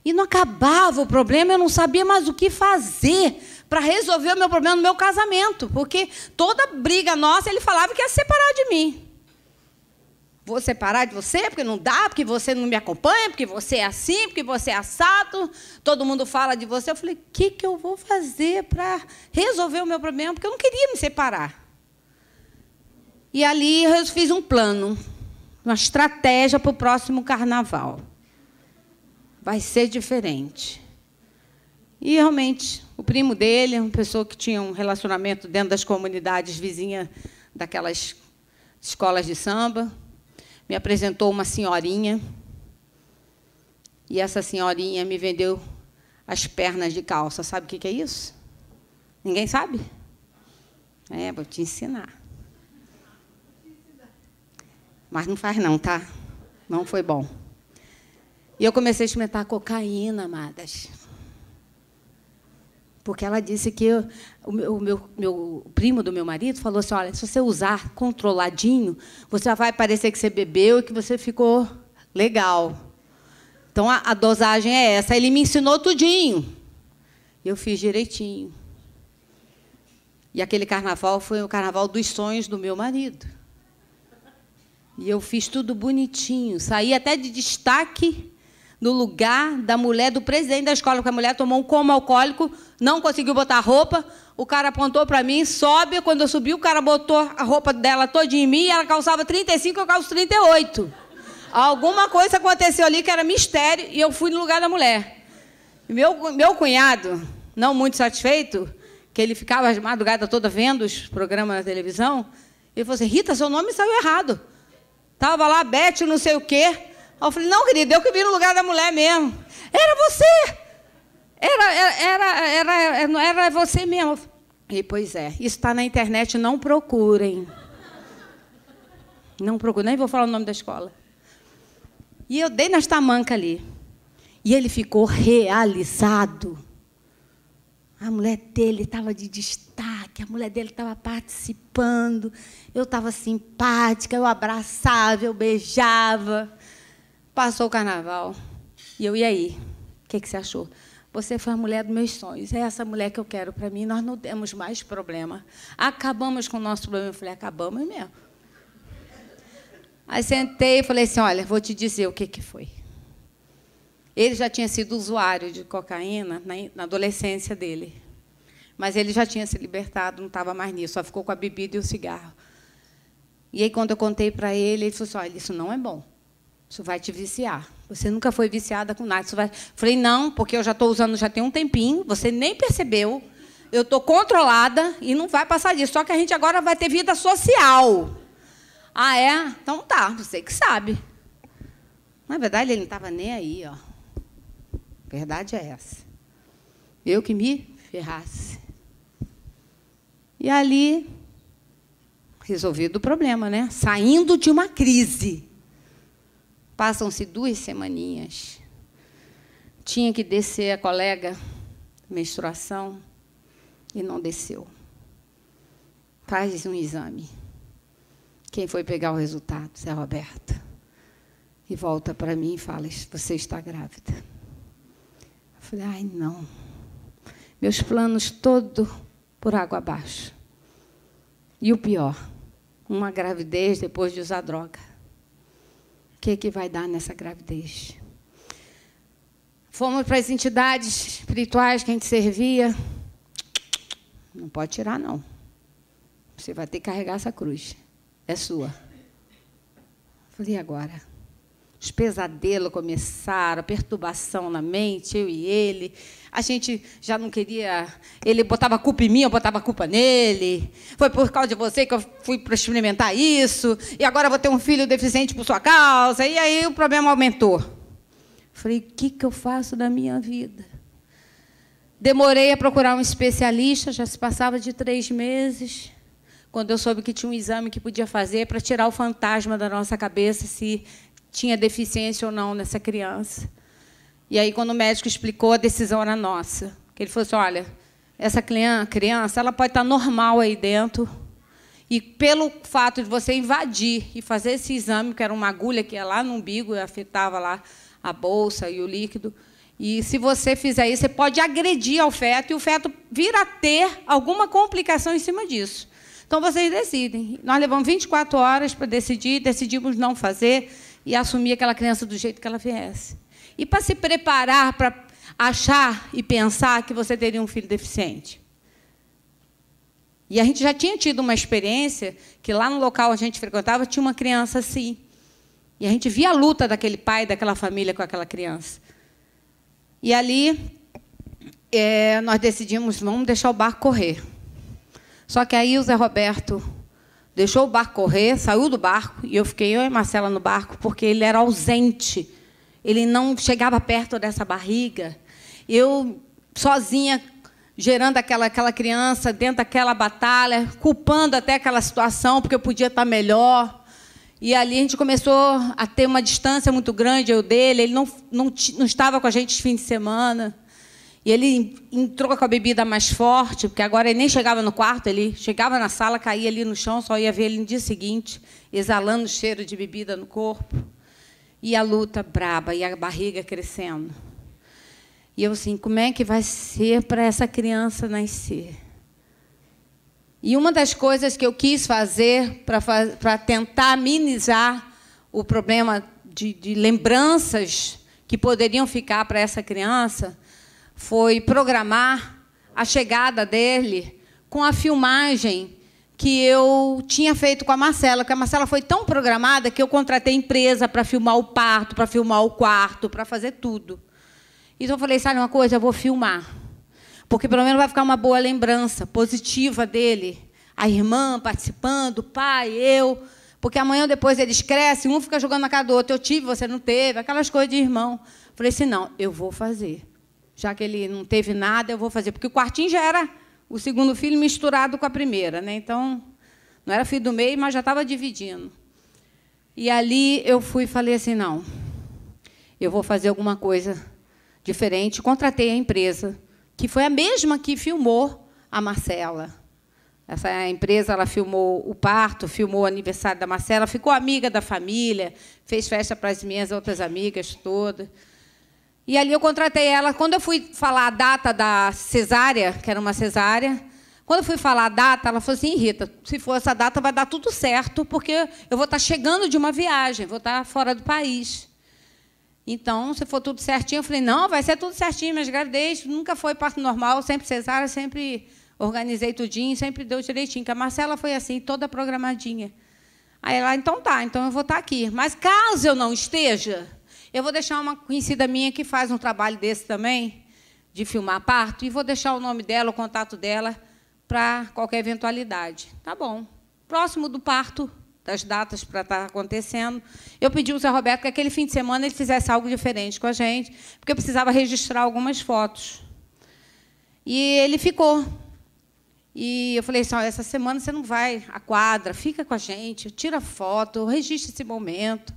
E não acabava o problema, eu não sabia mais o que fazer para resolver o meu problema no meu casamento, porque toda briga nossa, ele falava que ia separar de mim. Vou separar de você, porque não dá, porque você não me acompanha, porque você é assim, porque você é assado, todo mundo fala de você. Eu falei, o que eu vou fazer para resolver o meu problema? Porque eu não queria me separar. E ali eu fiz um plano, uma estratégia para o próximo carnaval. Vai ser diferente. E, realmente, o primo dele, uma pessoa que tinha um relacionamento dentro das comunidades vizinhas daquelas escolas de samba, me apresentou uma senhorinha, e essa senhorinha me vendeu as pernas de calça. Sabe o que é isso? Ninguém sabe? Vou te ensinar. Mas não faz não, tá? Não foi bom. E eu comecei a experimentar cocaína, amadas. Porque ela disse que o primo do meu marido falou assim, olha, se você usar controladinho, você vai parecer que você bebeu e que você ficou legal. Então, a dosagem é essa. Ele me ensinou tudinho. Eu fiz direitinho. E aquele carnaval foi o carnaval dos sonhos do meu marido. E eu fiz tudo bonitinho. Saí até de destaque no lugar da mulher do presidente da escola, porque a mulher tomou um coma alcoólico, não conseguiu botar roupa, o cara apontou para mim, sobe, quando eu subi, o cara botou a roupa dela toda em mim, ela calçava 35, eu calço 38. Alguma coisa aconteceu ali que era mistério, e eu fui no lugar da mulher. Meu cunhado, não muito satisfeito, que ele ficava a madrugada toda vendo os programas na televisão, ele falou assim, Rita, seu nome saiu errado. Estava lá, Beth, não sei o quê. Eu falei, não, querida, eu que vim no lugar da mulher mesmo. Era você! Era você mesmo. E, pois é, isso está na internet, não procurem. Não procurem, nem vou falar o nome da escola. E eu dei nas tamancas ali. E ele ficou realizado. A mulher dele estava de destaque, a mulher dele estava participando, eu estava simpática, eu abraçava, eu beijava. Passou o carnaval. E eu, e aí? O que você achou? Você foi a mulher dos meus sonhos. É essa mulher que eu quero para mim. Nós não temos mais problema. Acabamos com o nosso problema. Eu falei, acabamos mesmo. Aí sentei e falei assim, olha, vou te dizer o que foi. Ele já tinha sido usuário de cocaína na adolescência dele. Mas ele já tinha se libertado, não estava mais nisso, só ficou com a bebida e o cigarro. E aí, quando eu contei para ele, ele falou assim, olha, isso não é bom. Isso vai te viciar. Você nunca foi viciada com nada. Isso vai... Falei, não, porque eu já estou usando já tem um tempinho, você nem percebeu. Eu estou controlada e não vai passar disso. Só que a gente agora vai ter vida social. Ah, é? Então tá, você que sabe. Na verdade, ele não estava nem aí, ó. A verdade é essa. Eu que me ferrasse. E ali, resolvido o problema, né? Saindo de uma crise. Passam-se 2 semaninhas. Tinha que descer a colega, menstruação, e não desceu. Faz um exame. Quem foi pegar o resultado? Zé Roberto. E volta para mim e fala, você está grávida. Eu falei, ai, não. Meus planos todos por água abaixo. E o pior, uma gravidez depois de usar droga. O que vai dar nessa gravidez? Fomos para as entidades espirituais que a gente servia. Não pode tirar, não. Você vai ter que carregar essa cruz. É sua. Falei, e agora? Os pesadelos começaram, a perturbação na mente, eu e ele. A gente já não queria... Ele botava a culpa em mim, eu botava a culpa nele. Foi por causa de você que eu fui para experimentar isso. E agora eu vou ter um filho deficiente por sua causa. E aí o problema aumentou. Falei, o que eu faço da minha vida? Demorei a procurar um especialista, já se passava de 3 meses, quando eu soube que tinha um exame que podia fazer para tirar o fantasma da nossa cabeça, se tinha deficiência ou não nessa criança. E aí, quando o médico explicou, a decisão era nossa. Ele falou assim, olha, essa criança ela pode estar normal aí dentro, e pelo fato de você invadir e fazer esse exame, que era uma agulha que ia lá no umbigo e afetava lá a bolsa e o líquido, e se você fizer isso, você pode agredir ao feto, e o feto vir a ter alguma complicação em cima disso. Então, vocês decidem. Nós levamos 24 horas para decidir, decidimos não fazer e assumir aquela criança do jeito que ela viesse. E para se preparar para achar e pensar que você teria um filho deficiente. E a gente já tinha tido uma experiência que lá no local onde a gente frequentava tinha uma criança assim. E a gente via a luta daquele pai, daquela família com aquela criança. E ali nós decidimos, vamos deixar o barco correr. Só que aí o Zé Roberto deixou o barco correr, saiu do barco, e eu fiquei, eu e a Marcela, no barco, porque ele era ausente. Ele não chegava perto dessa barriga. Eu, sozinha, gerando aquela criança dentro daquela batalha, culpando até aquela situação, porque eu podia estar melhor. E ali a gente começou a ter uma distância muito grande, eu dele. Ele não estava com a gente de fim de semana. E ele entrou com a bebida mais forte, porque agora ele nem chegava no quarto, ele chegava na sala, caía ali no chão, só ia ver ele no dia seguinte, exalando o cheiro de bebida no corpo. E a luta braba, e a barriga crescendo. E eu assim, como é que vai ser para essa criança nascer? E uma das coisas que eu quis fazer para tentar amenizar o problema de lembranças que poderiam ficar para essa criança foi programar a chegada dele com a filmagem que eu tinha feito com a Marcela, porque a Marcela foi tão programada que eu contratei empresa para filmar o parto, para filmar o quarto, para fazer tudo. Então, eu falei, sabe uma coisa? Eu vou filmar, porque, pelo menos, vai ficar uma boa lembrança positiva dele. A irmã participando, o pai, eu. Porque amanhã ou depois eles crescem, um fica jogando na cara do outro. Eu tive, você não teve, aquelas coisas de irmão. Falei assim, não, eu vou fazer. Já que ele não teve nada, eu vou fazer. Porque o quartinho já era o segundo filho misturado com a primeira, né? Então, não era filho do meio, mas já estava dividindo. E ali eu fui e falei assim, não, eu vou fazer alguma coisa diferente. Contratei a empresa, que foi a mesma que filmou a Marcela. Essa empresa ela filmou o parto, filmou o aniversário da Marcela, ficou amiga da família, fez festa para as minhas outras amigas todas. E ali eu contratei ela. Quando eu fui falar a data da cesárea, que era uma cesárea, quando eu fui falar a data, ela falou assim, Rita, se for essa data vai dar tudo certo, porque eu vou estar chegando de uma viagem, vou estar fora do país. Então, se for tudo certinho, eu falei, não, vai ser tudo certinho, mas gravidez nunca foi parto normal, sempre cesárea, sempre organizei tudinho, sempre deu direitinho, que a Marcela foi assim, toda programadinha. Aí ela, então tá, então eu vou estar aqui. Mas caso eu não esteja, eu vou deixar uma conhecida minha que faz um trabalho desse também, de filmar parto, e vou deixar o nome dela, o contato dela, para qualquer eventualidade. Tá bom. Próximo do parto, das datas para estar acontecendo, eu pedi ao Zé Roberto que aquele fim de semana ele fizesse algo diferente com a gente, porque eu precisava registrar algumas fotos. E ele ficou. E eu falei assim, essa semana você não vai à quadra, fica com a gente, tira foto, registra esse momento.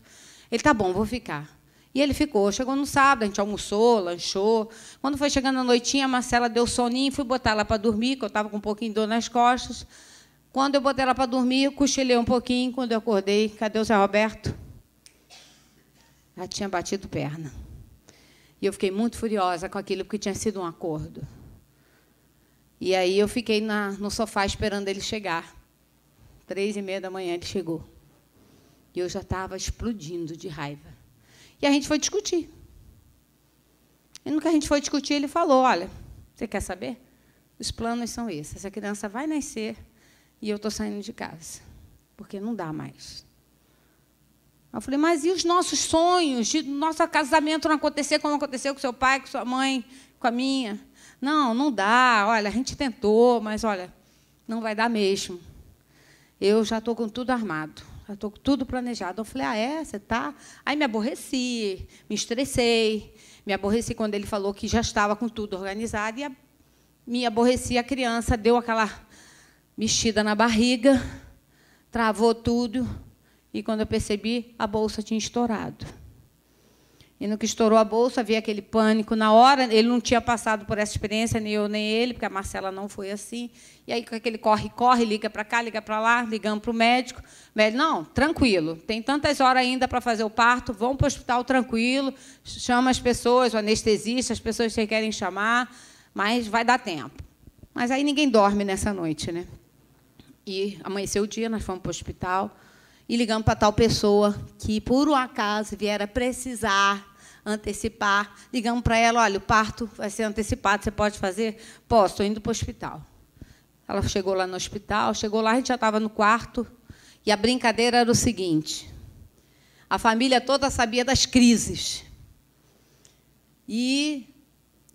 Ele, tá bom, vou ficar. E ele ficou. Chegou no sábado, a gente almoçou, lanchou. Quando foi chegando a noitinha, a Marcela deu soninho, fui botar ela para dormir, que eu estava com um pouquinho de dor nas costas. Quando eu botei ela para dormir, eu cochilei um pouquinho. Quando eu acordei, cadê o Zé Roberto? Já tinha batido perna. E eu fiquei muito furiosa com aquilo, porque tinha sido um acordo. E aí eu fiquei no sofá esperando ele chegar. 3h30 da manhã ele chegou. E eu já estava explodindo de raiva. E a gente foi discutir. E no que a gente foi discutir, ele falou, olha, você quer saber? Os planos são esses. Essa criança vai nascer e eu estou saindo de casa, porque não dá mais. Eu falei, mas e os nossos sonhos de nosso casamento não acontecer como aconteceu com seu pai, com sua mãe, com a minha? Não, não dá. Olha, a gente tentou, mas, olha, não vai dar mesmo. Eu já estou com tudo armado, já estou com tudo planejado. Eu falei, você está? Aí me aborreci, me estressei, me aborreci quando ele falou que já estava com tudo organizado, e me aborreci, a criança deu aquela mexida na barriga, travou tudo, e, quando eu percebi, a bolsa tinha estourado. E, no que estourou a bolsa, havia aquele pânico. Na hora, ele não tinha passado por essa experiência, nem eu, nem ele, porque a Marcela não foi assim. E aí, com aquele corre-corre, liga para cá, liga para lá, ligamos para o médico. O médico, não, tranquilo, tem tantas horas ainda para fazer o parto, vão para o hospital tranquilo, chama as pessoas, o anestesista, as pessoas que querem chamar, mas vai dar tempo. Mas aí ninguém dorme nessa noite, né? E amanheceu o dia, nós fomos para o hospital e ligamos para tal pessoa que, por um acaso, viera precisar antecipar. Ligamos para ela, olha, o parto vai ser antecipado, você pode fazer? Posso, estou indo para o hospital. Ela chegou lá no hospital, chegou lá, a gente já estava no quarto, e a brincadeira era o seguinte, a família toda sabia das crises. E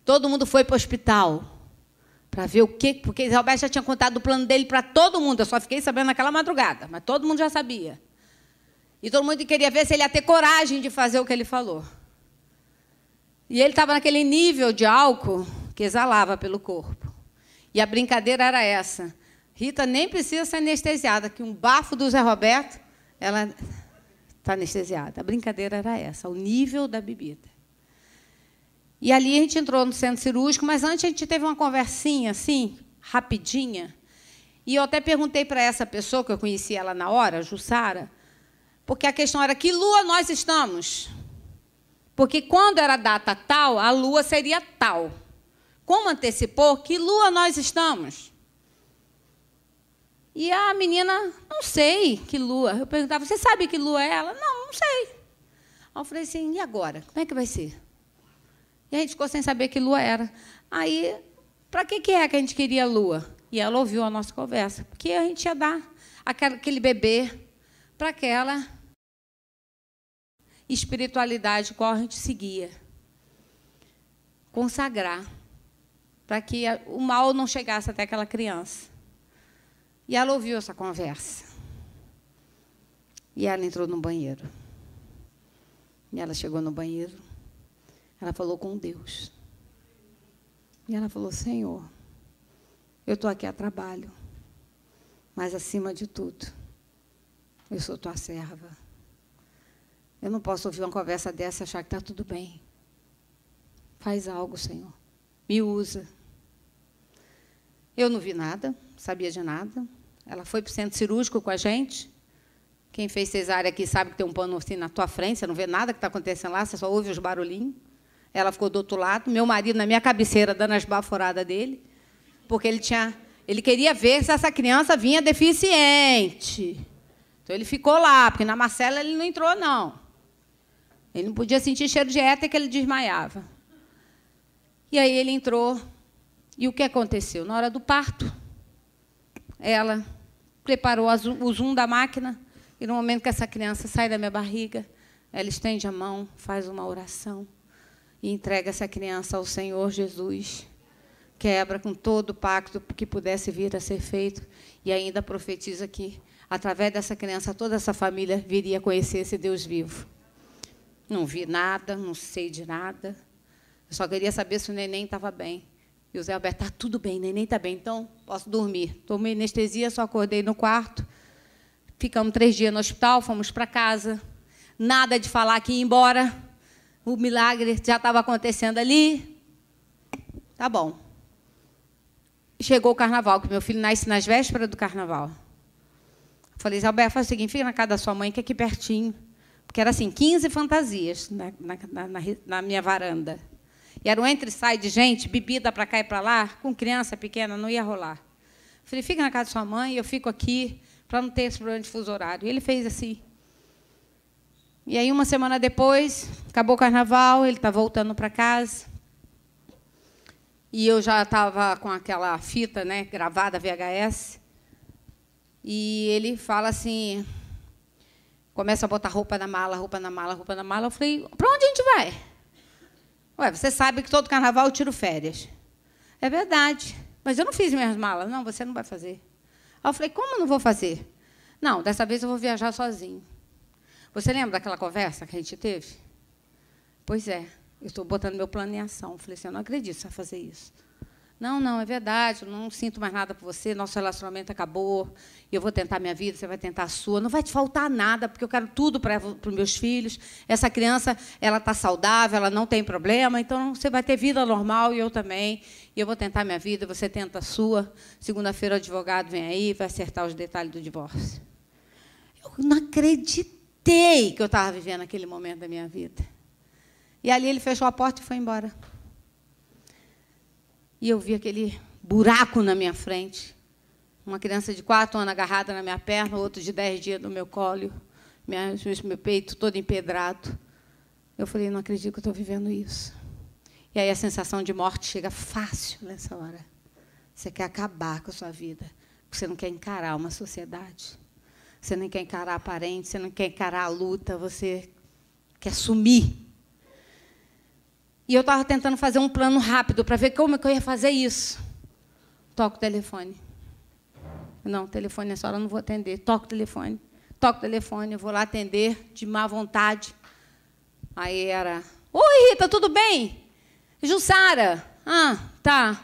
todo mundo foi para o hospital para ver o quê, porque o Roberto já tinha contado o plano dele para todo mundo, eu só fiquei sabendo naquela madrugada, mas todo mundo já sabia. E todo mundo queria ver se ele ia ter coragem de fazer o que ele falou. E ele estava naquele nível de álcool que exalava pelo corpo. E a brincadeira era essa. Rita nem precisa ser anestesiada, que um bafo do Zé Roberto, ela está anestesiada. A brincadeira era essa, o nível da bebida. E ali a gente entrou no centro cirúrgico, mas antes a gente teve uma conversinha, assim, rapidinha. E eu até perguntei para essa pessoa, que eu conhecia ela na hora, a Jussara, porque a questão era, que lua nós estamos? Porque, quando era data tal, a lua seria tal. Como antecipou, que lua nós estamos? E a menina, não sei que lua. Eu perguntava, você sabe que lua é ela? Não, não sei. Aí eu falei assim, e agora? Como é que vai ser? E a gente ficou sem saber que lua era. Aí, para que é que a gente queria lua? E ela ouviu a nossa conversa. Porque a gente ia dar aquele bebê para aquela espiritualidade qual a gente seguia. Consagrar, para que o mal não chegasse até aquela criança. E ela ouviu essa conversa. E ela entrou no banheiro. E ela chegou no banheiro. Ela falou com Deus. E ela falou, Senhor, eu estou aqui a trabalho, mas, acima de tudo, eu sou tua serva. Eu não posso ouvir uma conversa dessa e achar que está tudo bem. Faz algo, Senhor. Me usa. Eu não vi nada, sabia de nada. Ela foi para o centro cirúrgico com a gente. Quem fez cesárea aqui sabe que tem um pano assim na tua frente, você não vê nada que está acontecendo lá, você só ouve os barulhinhos. Ela ficou do outro lado, meu marido na minha cabeceira, dando as baforadas dele, porque ele queria ver se essa criança vinha deficiente. Então, ele ficou lá, porque na Marcela ele não entrou, não. Ele não podia sentir cheiro de éter, que ele desmaiava. E aí ele entrou. E o que aconteceu? Na hora do parto, ela preparou o zoom da máquina, e no momento que essa criança sai da minha barriga, ela estende a mão, faz uma oração e entrega essa criança ao Senhor Jesus. Quebra com todo o pacto que pudesse vir a ser feito e ainda profetiza que, através dessa criança, toda essa família viria a conhecer esse Deus vivo. Não vi nada, não sei de nada. Eu só queria saber se o neném estava bem. E o Zé Alberto, está tudo bem, neném está bem, então posso dormir. Tomei anestesia, só acordei no quarto. Ficamos 3 dias no hospital, fomos para casa. Nada de falar que ia embora. O milagre já estava acontecendo ali. Tá bom. Chegou o carnaval, que meu filho nasce nas vésperas do carnaval. Falei, Zé Alberto, faz o seguinte, fica na casa da sua mãe, que é aqui pertinho. Porque era assim, 15 fantasias na minha varanda. E era um entra e sai de gente, bebida para cá e para lá, com criança pequena, não ia rolar. Falei, fica na casa da sua mãe, eu fico aqui, para não ter esse problema de fuso horário. E ele fez assim. E aí, uma semana depois, acabou o carnaval, ele está voltando para casa. E eu já estava com aquela fita, né, gravada, VHS. E ele fala assim, começa a botar roupa na mala, roupa na mala, roupa na mala. Eu falei, para onde a gente vai? Ué, você sabe que todo carnaval eu tiro férias. É verdade, mas eu não fiz minhas malas. Não, você não vai fazer. Aí eu falei, como eu não vou fazer? Não, dessa vez eu vou viajar sozinho. Você lembra daquela conversa que a gente teve? Pois é, eu estou botando meu plano em ação. Eu falei assim, eu não acredito que você vai fazer isso. Não, não, é verdade, eu não sinto mais nada por você, nosso relacionamento acabou, eu vou tentar a minha vida, você vai tentar a sua, não vai te faltar nada, porque eu quero tudo para os meus filhos. Essa criança, ela está saudável, ela não tem problema, então você vai ter vida normal e eu também. E eu vou tentar a minha vida, você tenta a sua. Segunda-feira o advogado vem aí e vai acertar os detalhes do divórcio. Eu não acreditei que eu estava vivendo aquele momento da minha vida. E ali ele fechou a porta e foi embora. E eu vi aquele buraco na minha frente. Uma criança de 4 anos agarrada na minha perna, outro de 10 dias no meu colo, meu peito todo empedrado. Eu falei, não acredito que eu estou vivendo isso. E aí a sensação de morte chega fácil nessa hora. Você quer acabar com a sua vida, porque você não quer encarar uma sociedade. Você não quer encarar parente, você não quer encarar a luta, você quer sumir. E eu estava tentando fazer um plano rápido para ver como é que eu ia fazer isso. Toco o telefone. Não, o telefone nessa hora eu não vou atender. Toco o telefone, eu vou lá atender de má vontade. Aí era, oi, Rita, tudo bem? Jussara. Ah, tá.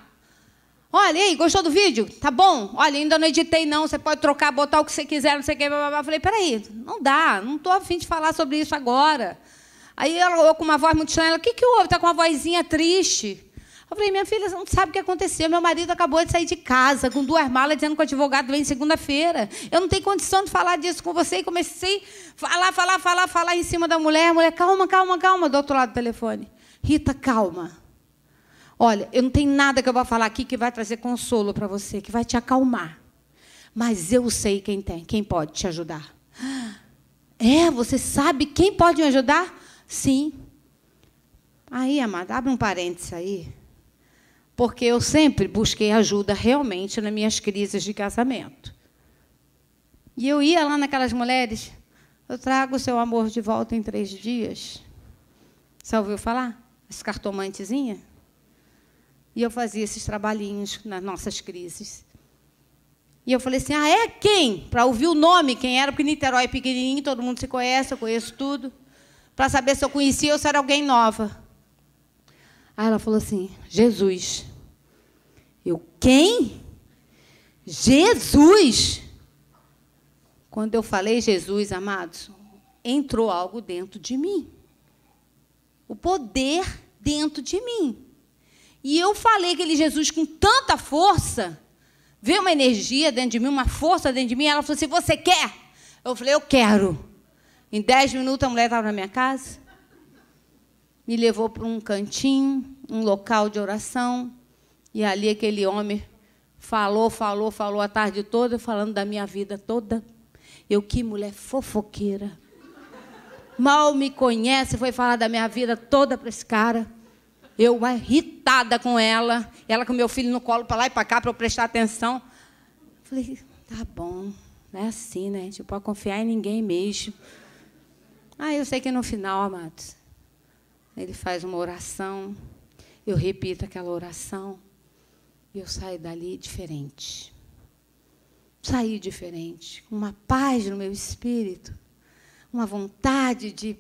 Olha, aí, gostou do vídeo? Tá bom? Olha, ainda não editei, não. Você pode trocar, botar o que você quiser, não sei o que. Eu falei, peraí, não dá, não estou a fim de falar sobre isso agora. Aí ela, com uma voz muito estranha, ela, o que houve? Está com uma vozinha triste. Eu falei, minha filha, você não sabe o que aconteceu. Meu marido acabou de sair de casa com 2 malas, dizendo que o advogado vem segunda-feira. Eu não tenho condição de falar disso com você. E comecei a falar em cima da mulher. A mulher, calma, do outro lado do telefone. Rita, calma. Olha, eu não tenho nada que eu vou falar aqui que vai trazer consolo para você, que vai te acalmar. Mas eu sei quem pode te ajudar. É, você sabe quem pode me ajudar? Sim. Aí, amada, abre um parênteses aí, porque eu sempre busquei ajuda realmente nas minhas crises de casamento. E eu ia lá naquelas mulheres, eu trago o seu amor de volta em 3 dias. Você ouviu falar? As cartomantezinhas? E eu fazia esses trabalhinhos nas nossas crises. E eu falei assim, é quem? Para ouvir o nome, quem era, porque Niterói é pequenininho, todo mundo se conhece, eu conheço tudo, para saber se eu conhecia ou se era alguém nova. Aí ela falou assim, Jesus. Eu, quem? Jesus? Quando eu falei Jesus, amados, entrou algo dentro de mim. O poder dentro de mim. E eu falei aquele Jesus com tanta força, veio uma energia dentro de mim, uma força dentro de mim, ela falou assim, você quer? Eu falei, eu quero. Em 10 minutos, a mulher estava na minha casa, me levou para um cantinho, um local de oração, e ali aquele homem falou a tarde toda, falando da minha vida toda. Eu, que mulher fofoqueira. Mal me conhece, foi falar da minha vida toda para esse cara. Eu, irritada com ela com meu filho no colo, para lá e para cá, para eu prestar atenção. Falei, tá bom, não é assim, né? A gente não pode confiar em ninguém mesmo. Eu sei que no final, amados, ele faz uma oração, eu repito aquela oração, e eu saio dali diferente. Saí diferente, com uma paz no meu espírito, uma vontade de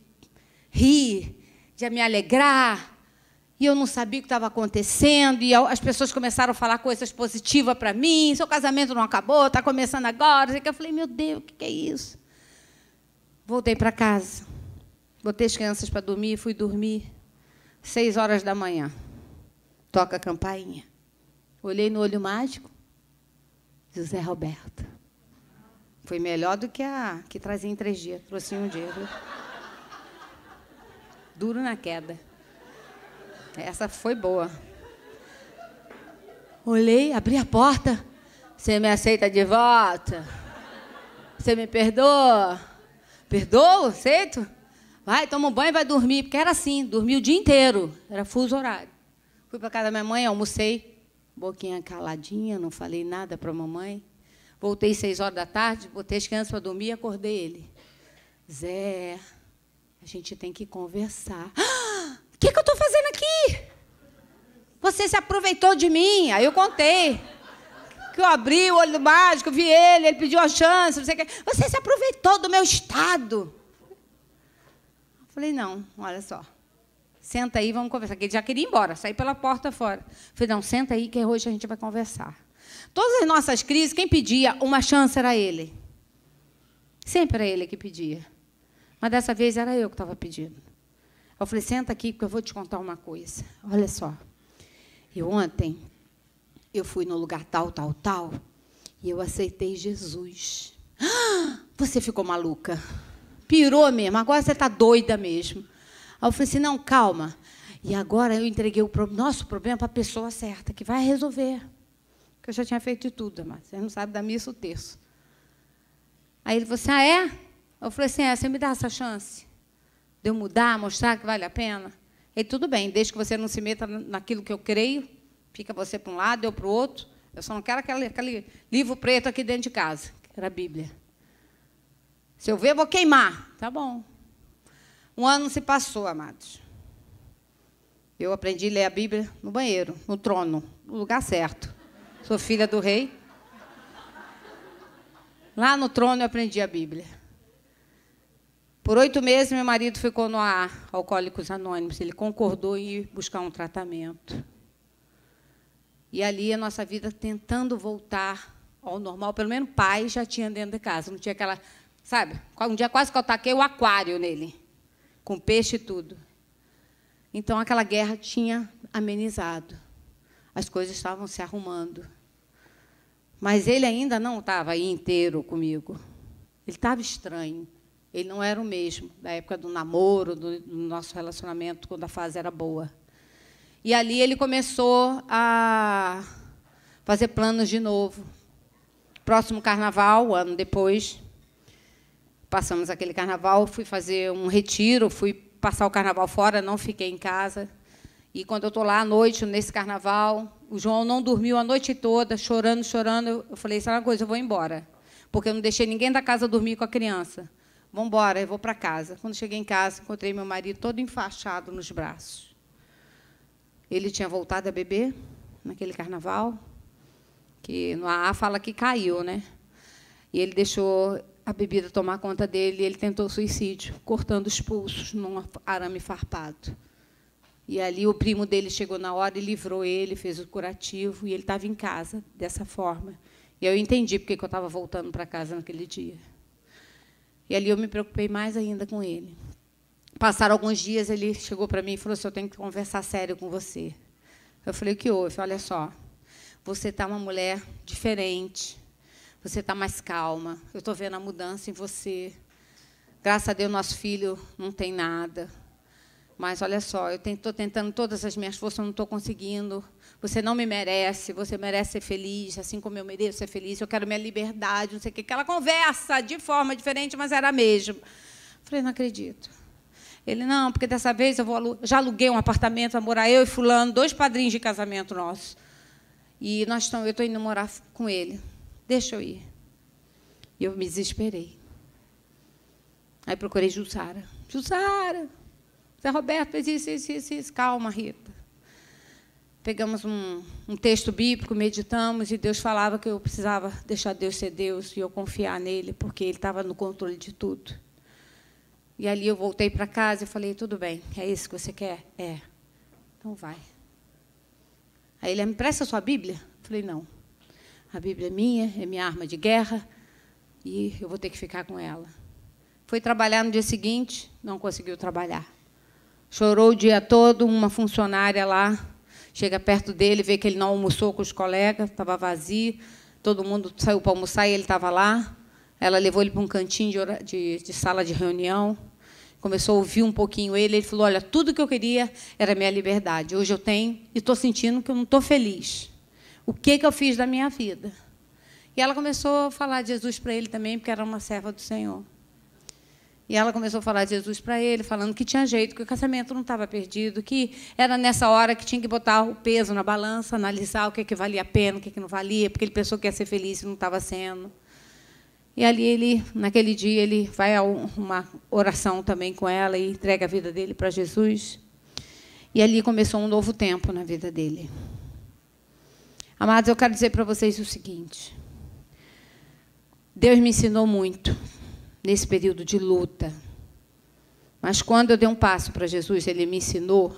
rir, de me alegrar. E eu não sabia o que estava acontecendo, e as pessoas começaram a falar coisas positivas para mim, seu casamento não acabou, está começando agora. Eu falei, meu Deus, o que é isso? Voltei para casa, botei as crianças para dormir, fui dormir. 6 horas da manhã, toca a campainha. Olhei no olho mágico, José Roberto. Foi melhor do que a que trazia em 3 dias, trouxe em 1 dia. Viu? Duro na queda. Essa foi boa. Olhei, abri a porta. Você me aceita de volta? Você me perdoa? Perdoo? Aceito? Vai, toma um banho e vai dormir. Porque era assim, dormi o dia inteiro. Era fuso horário. Fui para casa da minha mãe, almocei. Boquinha caladinha, não falei nada para a mamãe. Voltei 6 horas da tarde, botei as crianças para dormir e acordei ele. Zé, a gente tem que conversar. O que eu estou fazendo aqui? Você se aproveitou de mim. Aí eu contei. Que eu abri o olho mágico, vi ele pediu a chance. Você se aproveitou do meu estado. Eu falei, não, olha só. Senta aí, vamos conversar. Porque ele já queria ir embora, sair pela porta fora. Eu falei, não, senta aí que hoje a gente vai conversar. Todas as nossas crises, quem pedia uma chance era ele. Sempre era ele que pedia. Mas dessa vez era eu que estava pedindo. Eu falei, senta aqui, porque eu vou te contar uma coisa. Olha só. Ontem, eu fui no lugar tal, e eu aceitei Jesus. Você ficou maluca. Pirou mesmo. Agora você está doida mesmo. Aí eu falei assim, não, calma. E agora eu entreguei o nosso problema para a pessoa certa, que vai resolver. Porque eu já tinha feito de tudo, mas você não sabe da missa o terço. Aí ele falou assim, é? Eu falei assim, você me dá essa chance? De eu mudar, mostrar que vale a pena? Ele, tudo bem, desde que você não se meta naquilo que eu creio, fica você para um lado, eu para o outro. Eu só não quero aquele livro preto aqui dentro de casa, que era a Bíblia. Se eu ver, eu vou queimar. Tá bom. 1 ano se passou, amados. Eu aprendi a ler a Bíblia no banheiro, no trono, no lugar certo. Sou filha do rei. Lá no trono eu aprendi a Bíblia. Por 8 meses, meu marido ficou no Alcoólicos Anônimos. Ele concordou em ir buscar um tratamento. E ali a nossa vida tentando voltar ao normal. Pelo menos pai já tinha dentro de casa. Não tinha aquela... Sabe? Um dia quase que eu taquei o aquário nele. Com peixe e tudo. Então, aquela guerra tinha amenizado. As coisas estavam se arrumando. Mas ele ainda não estava aí inteiro comigo. Ele estava estranho. Ele não era o mesmo, da época do namoro, do nosso relacionamento, quando a fase era boa. E ali ele começou a fazer planos de novo. Próximo carnaval, 1 ano depois, passamos aquele carnaval, fui fazer um retiro, fui passar o carnaval fora, não fiquei em casa. E quando eu estou lá à noite, nesse carnaval, o João não dormiu a noite toda, chorando, chorando. Eu falei, sabe uma coisa, eu vou embora. Porque eu não deixei ninguém da casa dormir com a criança. Vamos embora, eu vou para casa. Quando cheguei em casa, encontrei meu marido todo enfaixado nos braços. Ele tinha voltado a beber naquele carnaval, que no AA fala que caiu, né? E ele deixou a bebida tomar conta dele e ele tentou suicídio, cortando os pulsos num arame farpado. E ali o primo dele chegou na hora e livrou ele, fez o curativo, e ele estava em casa dessa forma. E eu entendi porque eu estava voltando para casa naquele dia. E ali eu me preocupei mais ainda com ele. Passaram alguns dias, ele chegou para mim e falou assim, eu tenho que conversar sério com você. Eu falei, o que houve? Olha só, você está uma mulher diferente, você está mais calma, eu estou vendo a mudança em você. Graças a Deus, nosso filho não tem nada. Mas, olha só, eu estou tentando todas as minhas forças, eu não estou conseguindo. Você não me merece, você merece ser feliz, assim como eu mereço ser feliz, eu quero minha liberdade, não sei o quê. Aquela conversa de forma diferente, mas era a mesma. Falei, não acredito. Ele, não, porque dessa vez já aluguei um apartamento para morar eu e fulano, 2 padrinhos de casamento nossos. E eu estou indo morar com ele. Deixa eu ir. E eu me desesperei. Aí procurei Jussara. Jussara, Zé Roberto fez isso. Calma, Rita. Pegamos um texto bíblico, meditamos, e Deus falava que eu precisava deixar Deus ser Deus e eu confiar nele, porque Ele estava no controle de tudo. E ali eu voltei para casa e falei, tudo bem, é isso que você quer? É. Então vai. Aí ele, me empresta a sua Bíblia? Eu falei, não. A Bíblia é minha arma de guerra, e eu vou ter que ficar com ela. Foi trabalhar no dia seguinte, não conseguiu trabalhar. Chorou o dia todo, uma funcionária lá, chega perto dele, vê que ele não almoçou com os colegas, estava vazio, todo mundo saiu para almoçar e ele estava lá. Ela levou ele para um cantinho de sala de reunião, começou a ouvir um pouquinho ele falou, olha, tudo que eu queria era a minha liberdade. Hoje eu tenho e estou sentindo que eu não estou feliz. O que eu fiz da minha vida? E ela começou a falar de Jesus para ele também, porque era uma serva do Senhor. E ela começou a falar de Jesus para ele, falando que tinha jeito, que o casamento não estava perdido, que era nessa hora que tinha que botar o peso na balança, analisar o que valia a pena, o que não valia, porque ele pensou que ia ser feliz e não estava sendo. E ali, naquele dia, ele vai a uma oração também com ela e entrega a vida dele para Jesus. E ali começou um novo tempo na vida dele. Amados, eu quero dizer para vocês o seguinte. Deus me ensinou muito nesse período de luta. Mas, quando eu dei um passo para Jesus, Ele me ensinou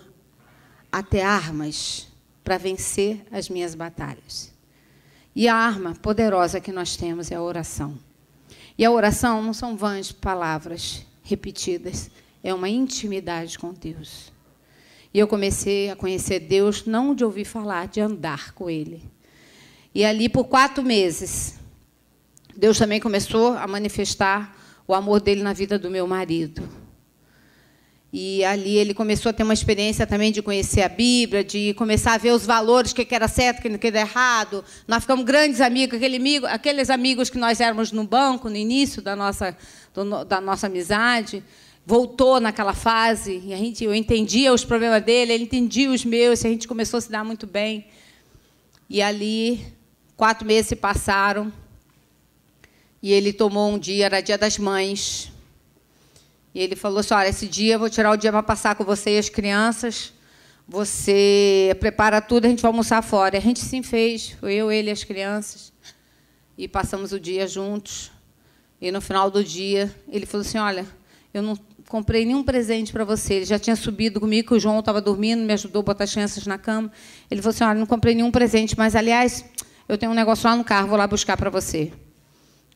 a ter armas para vencer as minhas batalhas. E a arma poderosa que nós temos é a oração. E a oração não são vãs palavras repetidas, é uma intimidade com Deus. E eu comecei a conhecer Deus, não de ouvir falar, de andar com Ele. E ali, por 4 meses, Deus também começou a manifestar o amor dele na vida do meu marido. E ali ele começou a ter uma experiência também de conhecer a Bíblia, de começar a ver os valores, o que era certo, o que era errado. Nós ficamos grandes amigos, aqueles amigos que nós éramos no banco, no início da nossa amizade. Voltou naquela fase, e eu entendia os problemas dele, ele entendia os meus, e a gente começou a se dar muito bem. E ali, 4 meses se passaram, e ele tomou um dia, era Dia das Mães, e ele falou assim, olha, esse dia eu vou tirar o dia para passar com você e as crianças, você prepara tudo, a gente vai almoçar fora. E a gente sim fez, foi eu, ele e as crianças, e passamos o dia juntos. E, no final do dia, ele falou assim, olha, eu não comprei nenhum presente para você. Ele já tinha subido comigo, que o João estava dormindo, me ajudou a botar as crianças na cama. Ele falou assim, olha, não comprei nenhum presente, mas, aliás, eu tenho um negócio lá no carro, vou lá buscar para você.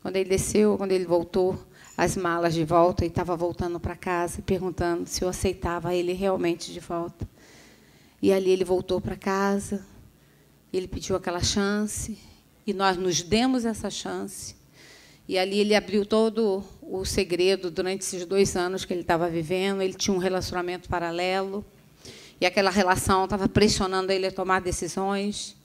Quando ele desceu, quando ele voltou, as malas de volta, e estava voltando para casa, perguntando se eu aceitava ele realmente de volta. E ali ele voltou para casa, ele pediu aquela chance, e nós nos demos essa chance. E ali ele abriu todo o segredo durante esses 2 anos que ele estava vivendo. Ele tinha um relacionamento paralelo, e aquela relação estava pressionando ele a tomar decisões.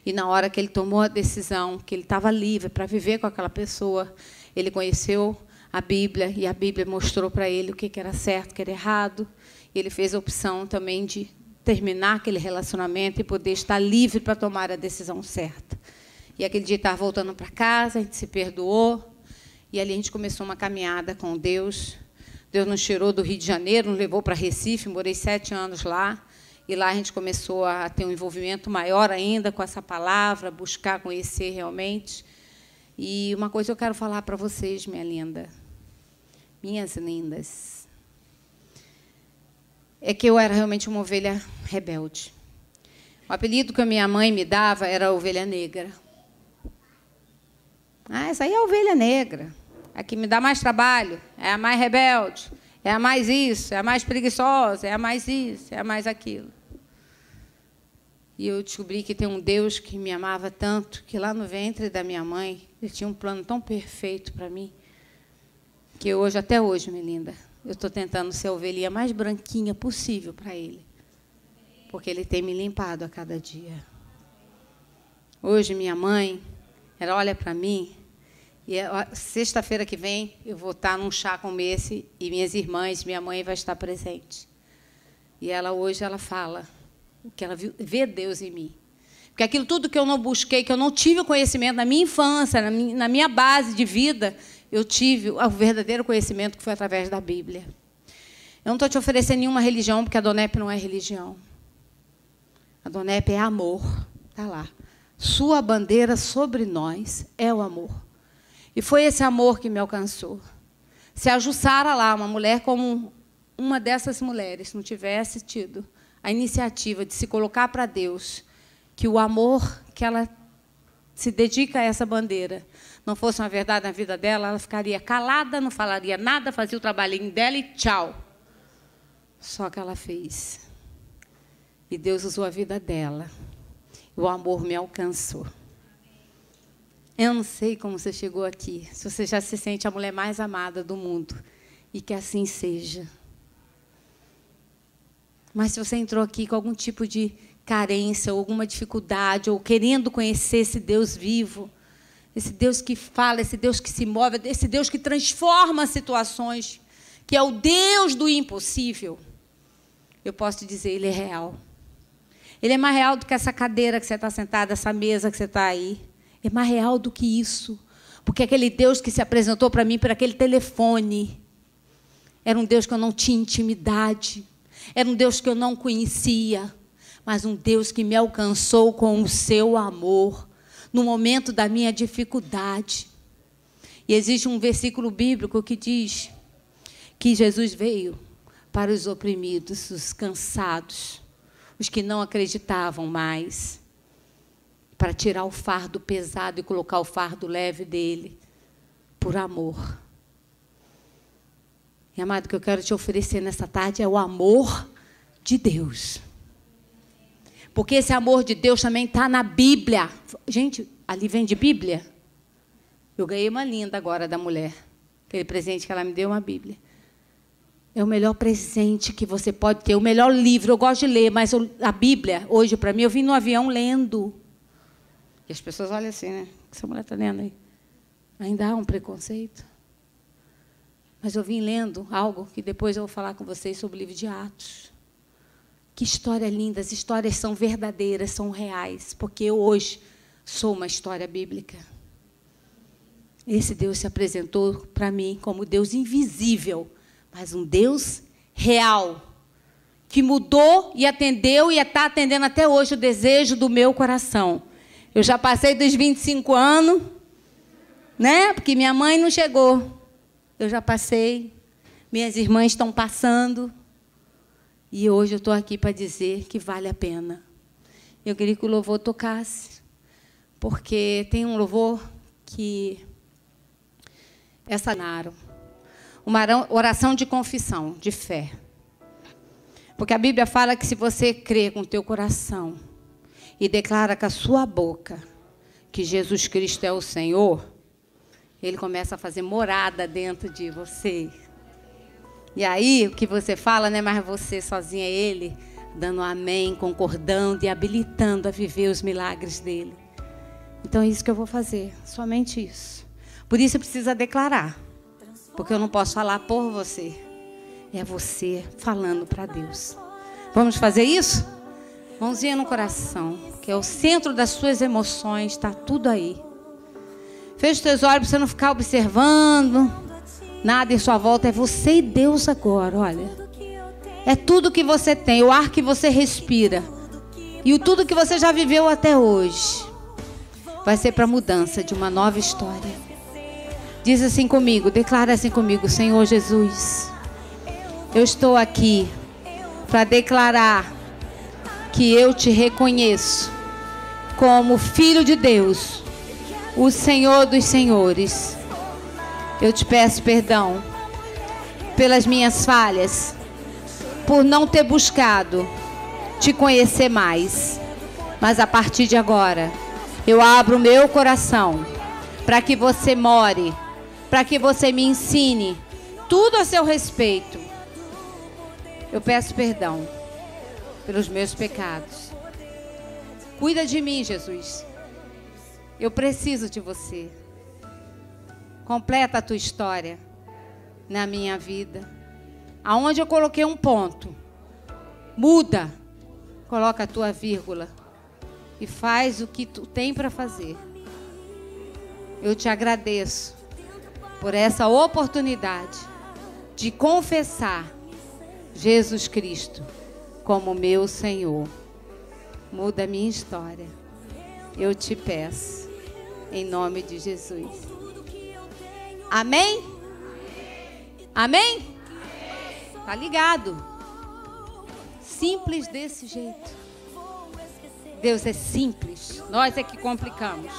E, na hora que ele tomou a decisão, que ele estava livre para viver com aquela pessoa, ele conheceu a Bíblia, e a Bíblia mostrou para ele o que era certo, o que era errado. E ele fez a opção também de terminar aquele relacionamento e poder estar livre para tomar a decisão certa. E aquele dia estava voltando para casa, a gente se perdoou, e ali a gente começou uma caminhada com Deus. Deus nos tirou do Rio de Janeiro, nos levou para Recife, morei 7 anos lá, e lá a gente começou a ter um envolvimento maior ainda com essa palavra, buscar conhecer realmente. E uma coisa eu quero falar para vocês, minha linda, minhas lindas, é que eu era realmente uma ovelha rebelde. O apelido que a minha mãe me dava era ovelha negra. Ah, essa aí é a ovelha negra. A que me dá mais trabalho, é a mais rebelde, é a mais isso, é a mais preguiçosa, é a mais isso, é a mais aquilo. E eu descobri que tem um Deus que me amava tanto, que lá no ventre da minha mãe, ele tinha um plano tão perfeito para mim, que hoje, até hoje, minha linda, eu estou tentando ser a ovelhinha mais branquinha possível para ele, porque ele tem me limpado a cada dia. Hoje, minha mãe, ela olha para mim, e sexta-feira que vem eu vou estar num chá como esse, e minhas irmãs, minha mãe vai estar presente. E ela hoje ela fala que ela vê Deus em mim. Porque aquilo tudo que eu não busquei, que eu não tive o conhecimento na minha infância, na minha base de vida, eu tive o verdadeiro conhecimento que foi através da Bíblia. Eu não estou te oferecendo nenhuma religião, porque a Donep não é religião. A Donep é amor. Está lá. Sua bandeira sobre nós é o amor. E foi esse amor que me alcançou. Se a Jussara lá, uma mulher como uma dessas mulheres, não tivesse tido a iniciativa de se colocar para Deus, que o amor que ela se dedica a essa bandeira não fosse uma verdade na vida dela, ela ficaria calada, não falaria nada, fazia o trabalhinho dela e tchau. Só que ela fez. E Deus usou a vida dela. O amor me alcançou. Eu não sei como você chegou aqui, se você já se sente a mulher mais amada do mundo, e que assim seja. Mas se você entrou aqui com algum tipo de carência, ou alguma dificuldade, ou querendo conhecer esse Deus vivo, esse Deus que fala, esse Deus que se move, esse Deus que transforma situações, que é o Deus do impossível, eu posso te dizer, ele é real. Ele é mais real do que essa cadeira que você está sentada, essa mesa que você está aí. É mais real do que isso. Porque aquele Deus que se apresentou para mim por aquele telefone era um Deus que eu não tinha intimidade. Era um Deus que eu não conhecia. Mas um Deus que me alcançou com o seu amor no momento da minha dificuldade. E existe um versículo bíblico que diz que Jesus veio para os oprimidos, os cansados, os que não acreditavam mais, para tirar o fardo pesado e colocar o fardo leve dele, por amor. E, amado, o que eu quero te oferecer nessa tarde é o amor de Deus. Porque esse amor de Deus também está na Bíblia. Gente, ali vem de Bíblia. Eu ganhei uma linda agora da mulher. Aquele presente que ela me deu, uma Bíblia. É o melhor presente que você pode ter, o melhor livro. Eu gosto de ler, mas a Bíblia, hoje, para mim, eu vim no avião lendo. E as pessoas olham assim, né? O que essa mulher está lendo aí? Ainda há um preconceito. Mas eu vim lendo algo que depois eu vou falar com vocês sobre o livro de Atos. Que história linda, as histórias são verdadeiras, são reais, porque eu hoje sou uma história bíblica. Esse Deus se apresentou para mim como Deus invisível, mas um Deus real, que mudou e atendeu e está atendendo até hoje o desejo do meu coração. Eu já passei dos 25 anos, né? Porque minha mãe não chegou. Eu já passei, minhas irmãs estão passando, e hoje eu estou aqui para dizer que vale a pena. Eu queria que o louvor tocasse, porque tem um louvor que uma oração de confissão, de fé. Porque a Bíblia fala que se você crê com o teu coração e declara com a sua boca que Jesus Cristo é o Senhor, Ele começa a fazer morada dentro de você. E aí, o que você fala não é mais você sozinha, é Ele dando amém, concordando e habilitando a viver os milagres dEle. Então, é isso que eu vou fazer, somente isso. Por isso, precisa declarar. Porque eu não posso falar por você. É você falando para Deus. Vamos fazer isso? Mãozinha no coração, que é o centro das suas emoções, está tudo aí. Feche os teus olhos para você não ficar observando nada em sua volta. É você e Deus agora, olha. É tudo que você tem, o ar que você respira. E tudo que você já viveu até hoje. Vai ser para a mudança de uma nova história. Diz assim comigo, declara assim comigo: Senhor Jesus, eu estou aqui para declarar que eu te reconheço como Filho de Deus, o Senhor dos Senhores. Eu te peço perdão pelas minhas falhas, por não ter buscado te conhecer mais. Mas a partir de agora, eu abro o meu coração para que você more, para que você me ensine tudo a seu respeito. Eu peço perdão pelos meus pecados. Cuida de mim, Jesus. Eu preciso de você. Completa a tua história na minha vida. Aonde eu coloquei um ponto, muda. Coloca a tua vírgula e faz o que tu tem para fazer. Eu te agradeço por essa oportunidade de confessar Jesus Cristo como meu Senhor. Muda a minha história. Eu te peço, em nome de Jesus. Amém? Amém? Tá ligado? Simples desse jeito. Deus é simples. Nós é que complicamos.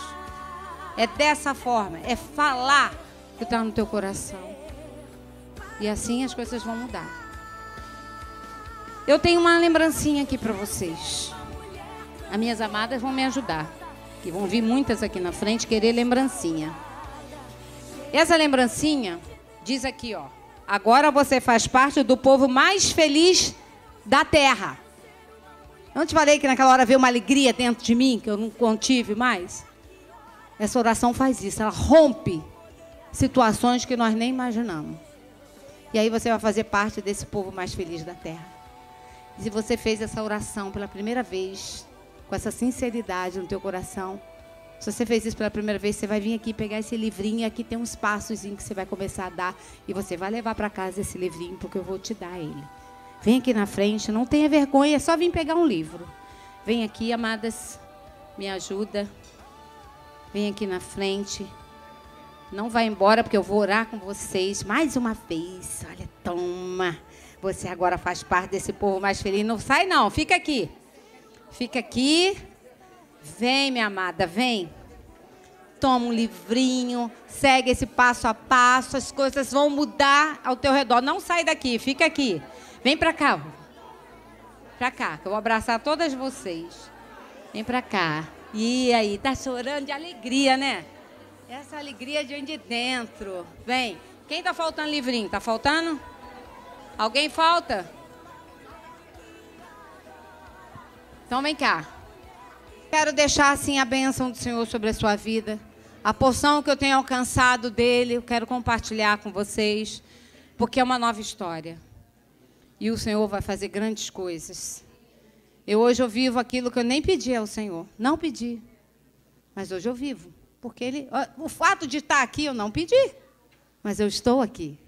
É dessa forma. É falar o que está no teu coração. E assim as coisas vão mudar. Eu tenho uma lembrancinha aqui para vocês. As minhas amadas vão me ajudar. Que vão vir muitas aqui na frente querer lembrancinha. Essa lembrancinha diz aqui, ó. Agora você faz parte do povo mais feliz da terra. Não te falei que naquela hora veio uma alegria dentro de mim, que eu não contive mais? Essa oração faz isso, ela rompe situações que nós nem imaginamos. E aí você vai fazer parte desse povo mais feliz da terra. E se você fez essa oração pela primeira vez, com essa sinceridade no teu coração, se você fez isso pela primeira vez, você vai vir aqui pegar esse livrinho, aqui tem uns passos que você vai começar a dar, e você vai levar para casa esse livrinho, porque eu vou te dar ele. Vem aqui na frente, não tenha vergonha, é só vir pegar um livro. Vem aqui, amadas, me ajuda. Vem aqui na frente. Não vai embora, porque eu vou orar com vocês mais uma vez. Olha, toma. Você agora faz parte desse povo mais feliz. Não sai não, fica aqui. Fica aqui. Vem, minha amada, vem. Toma um livrinho, segue esse passo a passo, as coisas vão mudar ao teu redor. Não sai daqui, fica aqui. Vem pra cá. Pra cá, que eu vou abraçar todas vocês. Vem pra cá. E aí, tá chorando de alegria, né? Essa alegria de dentro. Vem. Quem tá faltando livrinho? Tá faltando? Alguém falta? Então vem cá. Quero deixar assim a bênção do Senhor sobre a sua vida. A porção que eu tenho alcançado dele, eu quero compartilhar com vocês. Porque é uma nova história. E o Senhor vai fazer grandes coisas. Hoje eu vivo aquilo que eu nem pedi ao Senhor. Não pedi. Mas hoje eu vivo. Porque o fato de estar aqui eu não pedi. Mas eu estou aqui.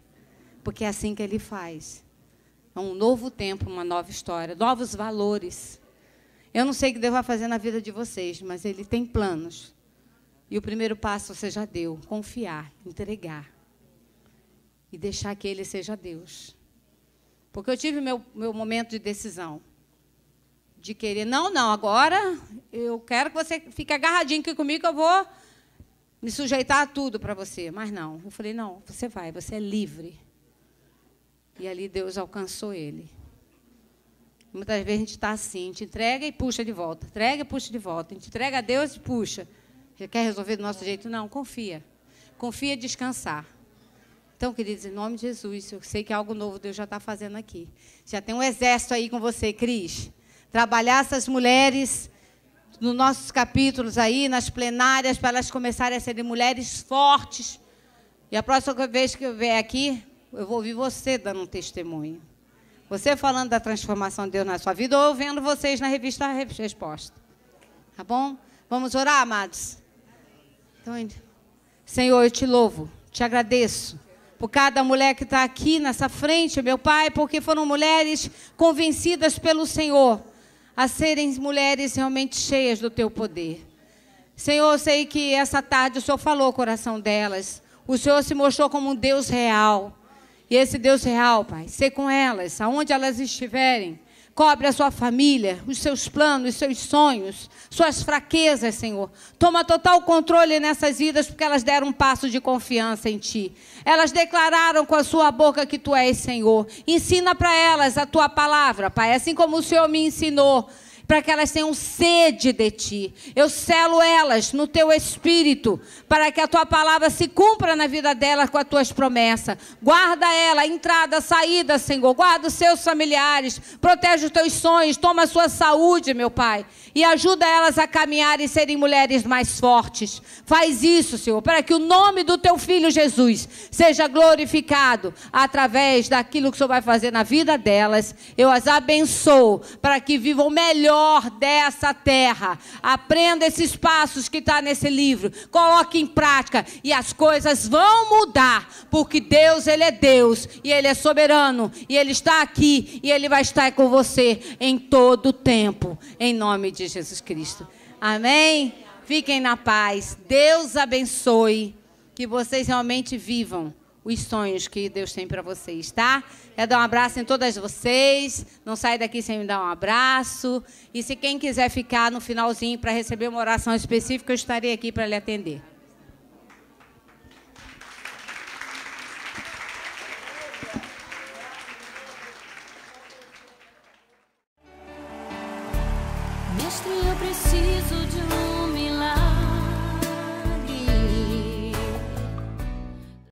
Porque é assim que Ele faz. É um novo tempo, uma nova história. Novos valores. Eu não sei o que Deus vai fazer na vida de vocês. Mas Ele tem planos. E o primeiro passo você já deu. Confiar, entregar. E deixar que Ele seja Deus. Porque eu tive meu momento de decisão. De querer, não, agora eu quero que você fique agarradinho aqui comigo, que eu vou me sujeitar a tudo para você. Mas não, eu falei, não, você é livre. E ali Deus alcançou ele. Muitas vezes a gente está assim, a gente entrega e puxa de volta. Entrega e puxa de volta. A gente entrega a Deus e puxa. Você quer resolver do nosso jeito? Não, confia. Confia e descansar. Então, queridos, em nome de Jesus, eu sei que algo novo Deus já está fazendo aqui. Já tem um exército aí com você, Cris. Trabalhar essas mulheres nos nossos capítulos aí, nas plenárias, para elas começarem a serem mulheres fortes. E a próxima vez que eu vier aqui, eu vou ouvir você dando um testemunho. Você falando da transformação de Deus na sua vida, ou eu vendo vocês na revista Resposta. Tá bom? Vamos orar, amados? Então, Senhor, eu te louvo, te agradeço por cada mulher que está aqui nessa frente, meu Pai, porque foram mulheres convencidas pelo Senhor a serem mulheres realmente cheias do teu poder. Senhor, eu sei que essa tarde o Senhor falou o coração delas. O Senhor se mostrou como um Deus real. E esse Deus real, Pai, ser com elas, aonde elas estiverem. Cobre a sua família, os seus planos, os seus sonhos, suas fraquezas, Senhor. Toma total controle nessas vidas, porque elas deram um passo de confiança em Ti. Elas declararam com a sua boca que Tu és Senhor. Ensina para elas a Tua palavra, Pai, assim como o Senhor me ensinou, para que elas tenham sede de Ti. Eu selo elas no Teu Espírito, para que a Tua palavra se cumpra na vida delas com as Tuas promessas. Guarda ela, entrada, saída, Senhor. Guarda os seus familiares, protege os Teus sonhos, toma a sua saúde, meu Pai, e ajuda elas a caminhar e serem mulheres mais fortes. Faz isso, Senhor, para que o nome do Teu Filho Jesus seja glorificado através daquilo que o Senhor vai fazer na vida delas. Eu as abençoo para que vivam melhor dessa terra. Aprenda esses passos que está nesse livro, coloque em prática e as coisas vão mudar, porque Deus, Ele é Deus e Ele é soberano e Ele está aqui e Ele vai estar com você em todo o tempo, em nome de Jesus Cristo. Amém? Fiquem na paz. Deus abençoe, que vocês realmente vivam os sonhos que Deus tem para vocês, tá? Quero dar um abraço em todas vocês. Não sai daqui sem me dar um abraço. E se quem quiser ficar no finalzinho para receber uma oração específica, eu estarei aqui para lhe atender.